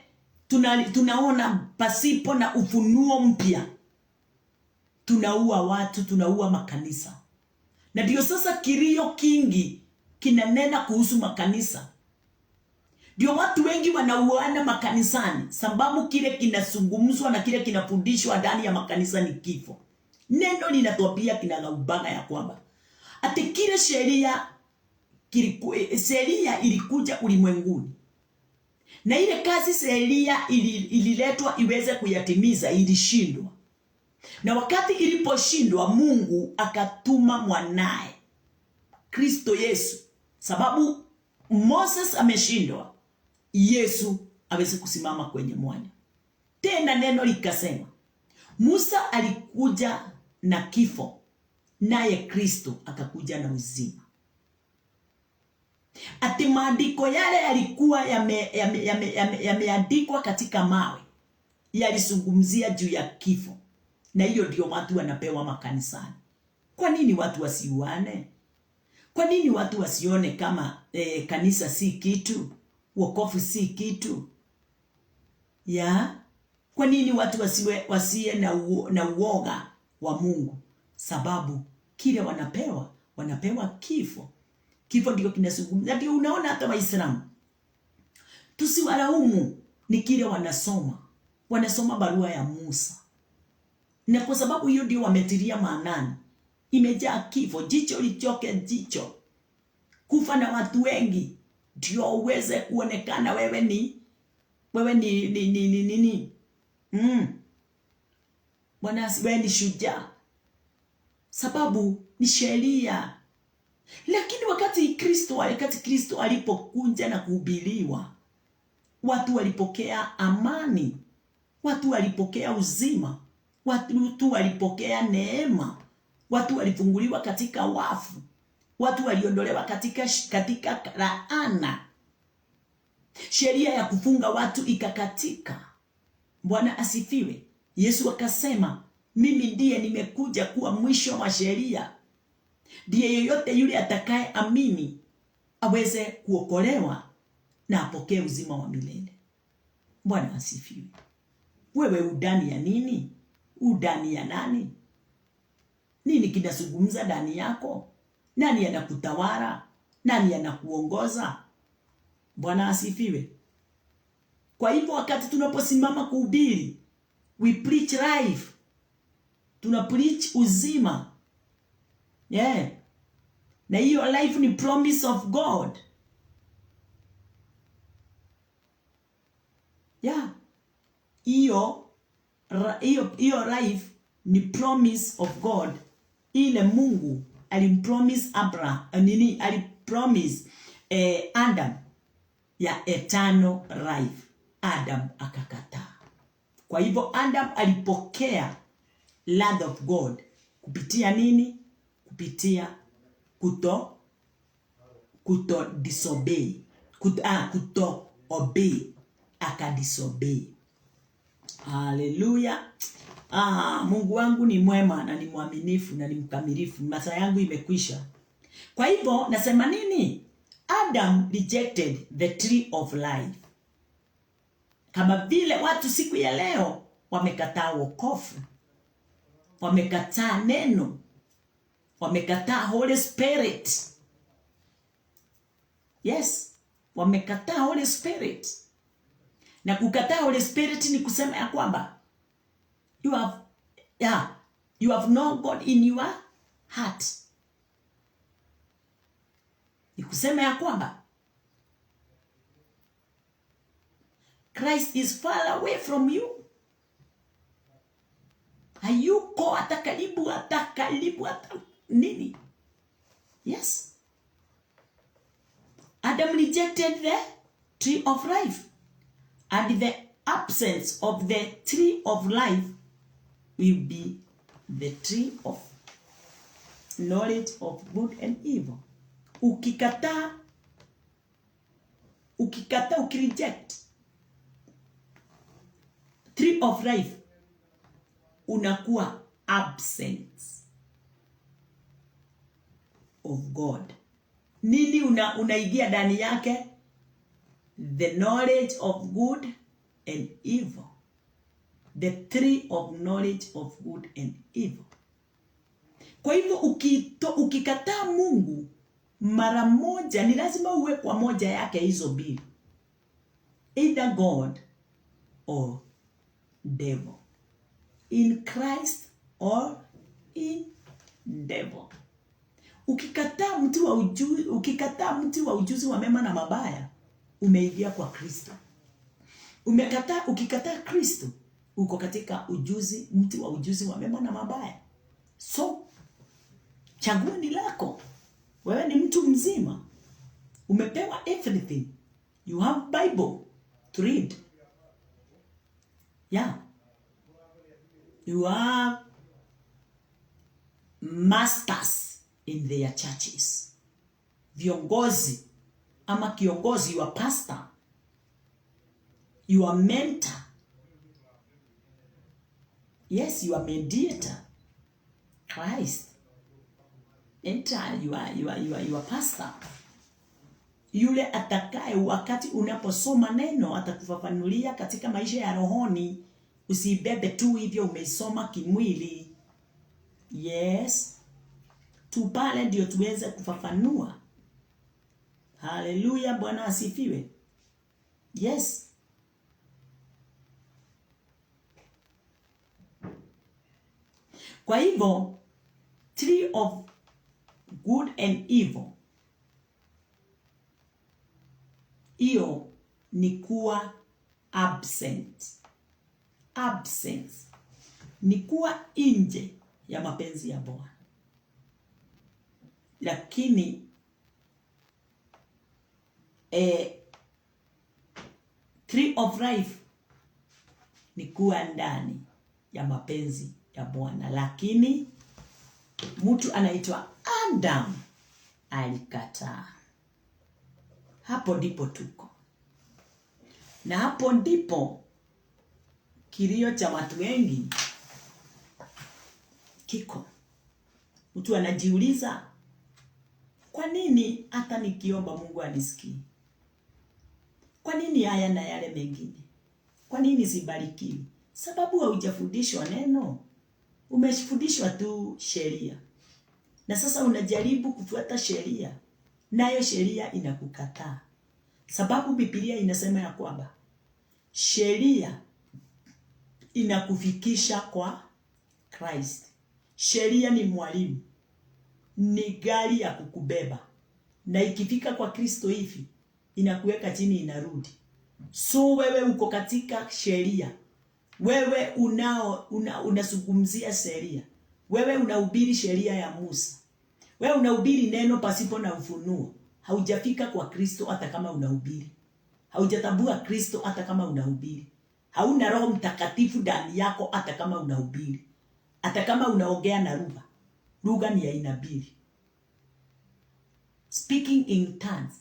tunaona pasipo na ufunuo mpya, tunaua watu, tunaua makanisa. Na ndio sasa kilio kingi kinanena kuhusu makanisa. Ndio watu wengi wanauana makanisani, sababu kile kinazungumzwa na kile kinafundishwa ndani ya makanisa ni kifo. Neno linatuambia kinagaubaga ya kwamba ati kile sheria ilikuja ulimwenguni, na ile kazi sheria ililetwa iweze kuyatimiza ilishindwa. Na wakati iliposhindwa, Mungu akatuma mwanae Kristo Yesu, sababu Moses ameshindwa, Yesu aweze kusimama kwenye mwanya. Tena neno likasema Musa alikuja na kifo, naye Kristo akakuja na uzima. Ati maandiko yale yalikuwa yameandikwa katika mawe, yalizungumzia juu ya kifo. Na hiyo ndio watu wanapewa makanisani. Kwa nini watu wasiuane? Kwa nini watu wasione kama kanisa si kitu, wokovu si kitu? Ya? Kwa nini watu wasiwe na uoga wa Mungu? Sababu kile wanapewa kifo. Kifo ndio kinazungumza. Ndio unaona hata Waislamu tusiwalaumu, ni kile wanasoma barua ya Musa. Na kwa sababu hiyo ndio wametilia maanani, imejaa kifo. Jicho lichoke jicho, kufa na watu wengi ndio uweze kuonekana wewe ni Bwana, wewe ni shujaa, sababu ni sheria. Lakini wakati Kristo alipokuja na kuhubiriwa, watu walipokea amani, watu walipokea uzima, watu walipokea neema, watu walifunguliwa katika wafu, watu waliondolewa katika laana. Sheria ya kufunga watu ikakatika. Bwana asifiwe. Yesu akasema, mimi ndiye nimekuja kuwa mwisho wa sheria. Ndiye yeyote yule atakaye amini aweze kuokolewa na apokee uzima wa milele. Bwana asifiwe. Wewe udani ya nini? Udani ya nani? Nini kinazungumza ndani yako? Nani anakutawala? Nani anakuongoza? Bwana asifiwe. Kwa hivyo wakati tunaposimama kuhubiri, we preach life. Tuna preach uzima. Yeah. Na hiyo life ni promise of God. Yeah. Hiyo life ni promise of God. Ile Mungu alimpromise alipromise Adam ya eternal life. Adam akakataa. Kwa hivyo Adam alipokea wrath of God kupitia nini? Kupitia kuto disobey, kuto obey, akadisobey. Haleluya. Mungu wangu ni mwema na ni mwaminifu na ni mkamilifu. Masaa yangu imekwisha. Kwa hivyo nasema nini? Adam rejected the tree of life. Kama vile watu siku ya leo wamekataa wokovu, wamekataa neno, wamekataa Holy Spirit. Yes, wamekataa Holy Spirit. Na kukataa Holy Spirit ni kusema ya kwamba you have no God in your heart. Ni kusema ya kwamba Christ is far away from you. Hayuko hata karibu hata nini? Yes. Adam rejected the tree of life. And the absence of the tree of life will be the tree of knowledge of good and evil. Ukikataa ukikata, ukireject tree of life, unakuwa absent of God. Nini unaingia ndani yake? The knowledge of good and evil. The tree of knowledge of good and evil. Kwa hivyo ukikataa Mungu mara moja, ni lazima uwe kwa moja yake hizo mbili, either God or devil, in Christ or in devil. Ukikataa mti wa ujuzi wa mema na mabaya, umeingia kwa Kristo. Ukikataa Kristo, uko katika mti wa ujuzi wa mema na mabaya. So chaguo ni lako. Wewe ni mtu mzima, umepewa everything. You have Bible to read. Yeah. You have masters in their churches. Viongozi ama kiongozi, your pastor, your mentor. Yes, your mediator, Christ. Enter your pastor. Yule atakaye wakati unaposoma neno atakufafanulia katika maisha ya rohoni. Usibebe tu hivyo umeisoma kimwili. Yes. Tupale ndio tuweze kufafanua. Haleluya, Bwana asifiwe. Yes. Kwa hivyo tree of good and evil, hiyo ni kuwa absent. Absence ni kuwa nje ya mapenzi ya Bwana. Lakini tree of life ni kuwa ndani ya mapenzi ya Bwana. Lakini mtu anaitwa Adam alikataa. Hapo ndipo tuko. Na hapo ndipo kilio cha watu wengi kiko. Mtu anajiuliza, kwa nini hata nikiomba Mungu anisikii? Kwa nini haya na yale mengine? Kwa nini sibarikiwi? Sababu haujafundishwa neno. Umefundishwa tu sheria. Na sasa unajaribu kufuata sheria, nayo sheria inakukataa. Sababu Biblia inasema ya kwamba sheria inakufikisha kwa Christ. Sheria ni mwalimu, ni gari ya kukubeba. Na ikifika kwa Kristo hivi, inakuweka chini, inarudi. So wewe uko katika sheria. Wewe unazungumzia sheria. Wewe unahubiri sheria ya Musa. Wewe unahubiri neno pasipo na ufunuo. Haujafika kwa Kristo hata kama unahubiri. Haujatambua Kristo hata kama unahubiri. Hauna Roho Mtakatifu ndani yako hata kama unahubiri. Hata kama unaongea na lugha. Lugha ni ya aina mbili. Speaking in tongues,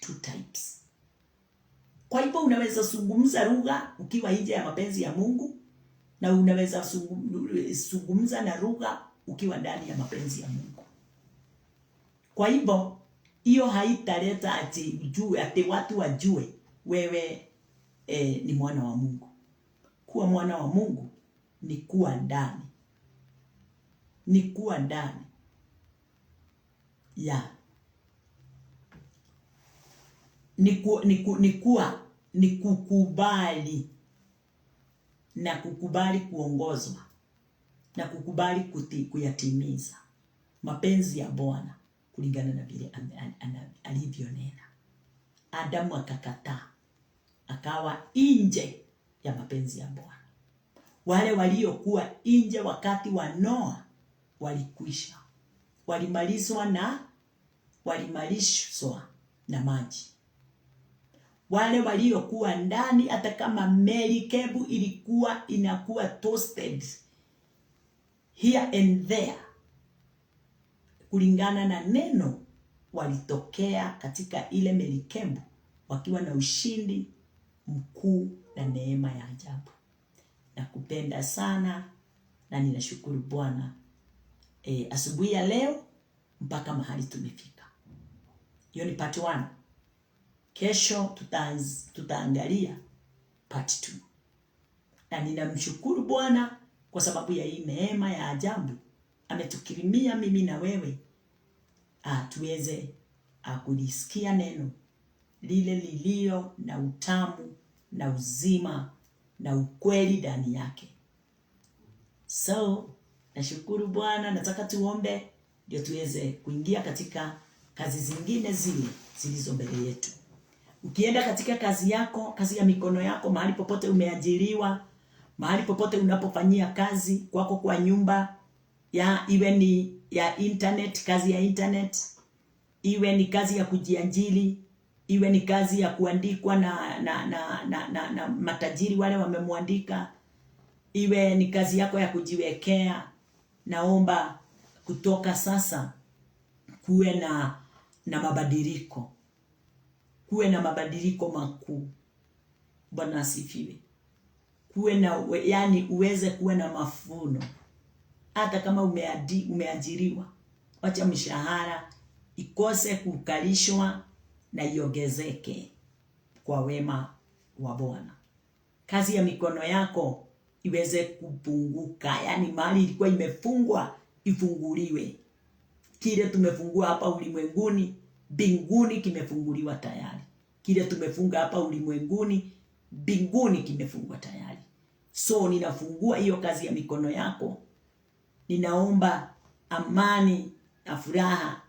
2 types. Kwa hivyo unaweza zungumza lugha ukiwa nje ya mapenzi ya Mungu, na unaweza zungumza na lugha ukiwa ndani ya mapenzi ya Mungu. Kwa hivyo hiyo haitaleta ati watu wajue wewe ni mwana wa Mungu. Kuwa mwana wa Mungu ni kuwa ndani. Ni kuwa ndani ya ni kukubali na kukubali kuongozwa na kukubali kuyatimiza mapenzi ya Bwana kulingana na vile alivyonena. Adamu akakataa, akawa nje ya mapenzi ya Bwana. Wale waliokuwa nje wakati wa Noa walikwisha, walimalizwa na maji. Wale waliokuwa ndani, hata kama merikebu ilikuwa inakuwa toasted here and there kulingana na neno, walitokea katika ile merikebu wakiwa na ushindi mkuu na neema ya ajabu. Nakupenda sana na ninashukuru Bwana asubuhi ya leo mpaka mahali tumefika. Hiyo ni part 1. Kesho tutaangalia part 2. Na ninamshukuru Bwana kwa sababu ya hii neema ya ajabu ametukirimia mimi na wewe tuweze kulisikia neno lile lilio na utamu na uzima na ukweli ndani yake. So, nashukuru Bwana. Nataka tuombe ndio tuweze kuingia katika kazi zingine zile zilizo mbele yetu. Ukienda katika kazi yako, kazi ya mikono yako, mahali popote umeajiriwa, mahali popote unapofanyia kazi, kwako kwa nyumba, iwe ni ya internet, kazi ya internet, iwe ni kazi ya kujiajiri, iwe ni kazi ya kuandikwa na matajiri wale wamemwandika, iwe ni kazi yako ya kujiwekea. Naomba kutoka sasa kuwe na mabadiliko. Kuwe na mabadiliko makuu. Bwana asifiwe. Kuwe na uweze kuwe na mafuno. Hata kama umeajiriwa, wacha mshahara ikose kukalishwa na iongezeke kwa wema wa Bwana. Kazi ya mikono yako iweze kupunguka. Mahali ilikuwa imefungwa ifunguliwe. Kile tumefungua hapa ulimwenguni, mbinguni kimefunguliwa tayari. Kile tumefunga hapa ulimwenguni, mbinguni kimefungwa tayari. So ninafungua hiyo kazi ya mikono yako. Ninaomba amani na furaha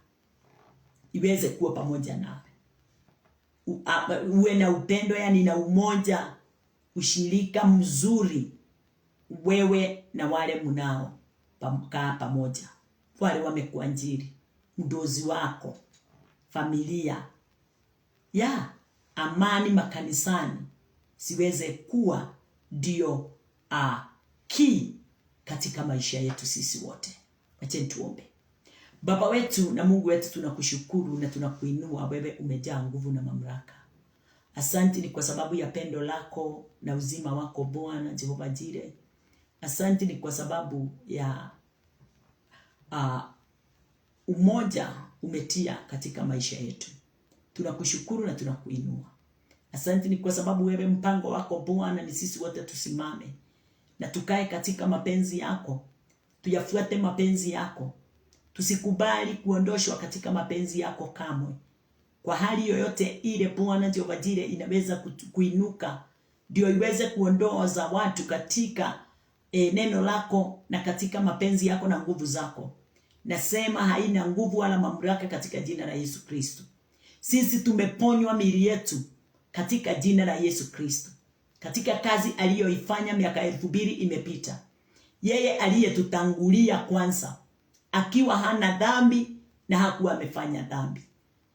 iweze kuwa pamoja nawe. Uwe na upendo, na umoja, ushirika mzuri, wewe na wale mnao kaa pamoja, wale wamekuajiri, mdozi wako, familia. Amani makanisani siweze kuwa ndio key katika maisha yetu sisi wote. Acha tuombe. Baba wetu na Mungu wetu, tunakushukuru na tunakuinua. Wewe umejaa nguvu na mamlaka. Asante ni kwa sababu ya pendo lako na uzima wako Bwana Jehova Jire. Asante ni kwa sababu ya umoja umetia katika maisha yetu. Tunakushukuru na tunakuinua. Asante ni kwa sababu wewe mpango wako Bwana ni sisi wote tusimame na tukae katika mapenzi yako. Tuyafuate mapenzi yako. Tusikubali kuondoshwa katika mapenzi yako kamwe. Kwa hali yoyote ile Bwana Jehova Jire inaweza kuinuka ndio iweze kuondoza watu katika neno lako na katika mapenzi yako na nguvu zako. Nasema haina nguvu wala mamlaka katika jina la Yesu Kristo. Sisi tumeponywa miili yetu katika jina la Yesu Kristo. Katika kazi aliyoifanya miaka 2000 imepita. Yeye aliyetutangulia kwanza akiwa hana dhambi na hakuwa amefanya dhambi,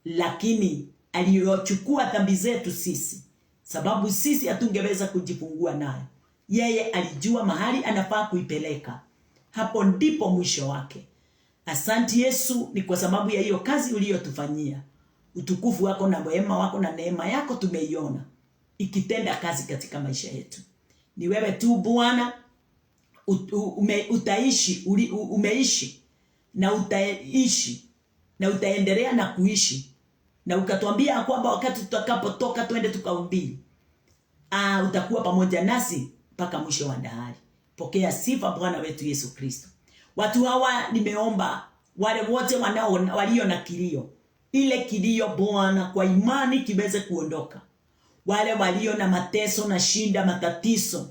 lakini aliyochukua dhambi zetu sisi, sababu sisi hatungeweza kujifungua nayo. Yeye alijua mahali anafaa kuipeleka. Hapo ndipo mwisho wake. Asante Yesu ni kwa sababu ya hiyo kazi uliyotufanyia. Utukufu wako na wema wako na neema yako tumeiona ikitenda kazi katika maisha yetu. Ni wewe tu Bwana umeishi na utaishi na utaendelea na kuishi, na ukatuambia kwamba wakati tutakapotoka twende tukahubiri, utakuwa pamoja nasi mpaka mwisho wa dahari. Pokea sifa Bwana wetu Yesu Kristo. Watu hawa nimeomba, wale wote walio na kilio, ile kilio Bwana kwa imani kiweze kuondoka. Wale walio na mateso na shinda, matatizo,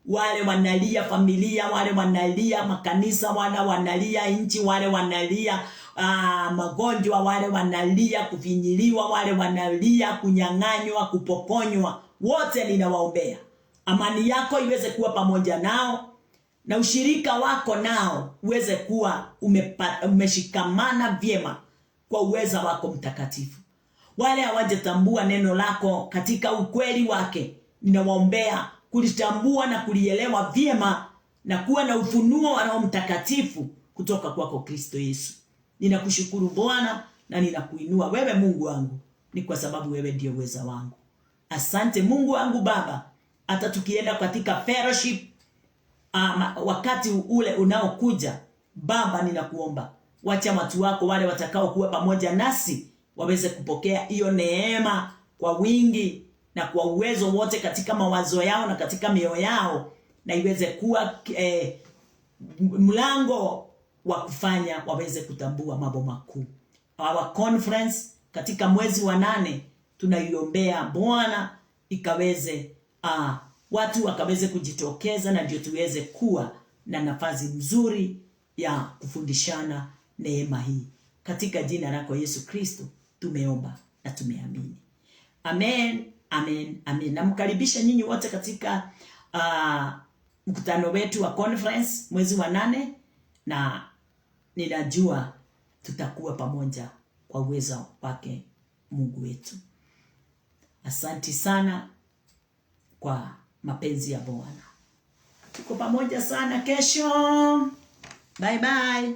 wale wanalia familia, wale wanalia makanisa, wale wanalia nchi, wale wanalia magonjwa, wale wanalia kufinyiliwa, wale wanalia kunyang'anywa, kupokonywa, wote ninawaombea. Amani yako iweze kuwa pamoja nao na ushirika wako nao uweze kuwa umeshikamana vyema kwa uweza wako mtakatifu. Wale hawajatambua neno lako katika ukweli wake, ninawaombea kulitambua na kulielewa vyema na kuwa na ufunuo wa Roho Mtakatifu kutoka kwako Kristo Yesu. Ninakushukuru Bwana na ninakuinua wewe Mungu wangu ni kwa sababu wewe ndio uweza wangu. Asante Mungu wangu Baba, hata tukienda katika fellowship wakati ule unaokuja Baba, ninakuomba wacha watu wako wale watakao kuwa pamoja nasi waweze kupokea hiyo neema kwa wingi na kwa uwezo wote katika mawazo yao na katika mioyo yao, na iweze kuwa mlango wa kufanya waweze kutambua mambo makuu. Our conference katika mwezi wa 8 tunaiombea Bwana ikaweze watu wakaweze kujitokeza, na ndio tuweze kuwa na nafasi nzuri ya kufundishana neema hii. Katika jina lako Yesu Kristo tumeomba na tumeamini. Amen, amen, amen. Namkaribisha nyinyi wote katika mkutano wetu wa conference mwezi wa 8, na ninajua tutakuwa pamoja kwa uwezo wake Mungu wetu. Asante sana kwa mapenzi ya Bwana. Tuko pamoja sana kesho. Bye bye.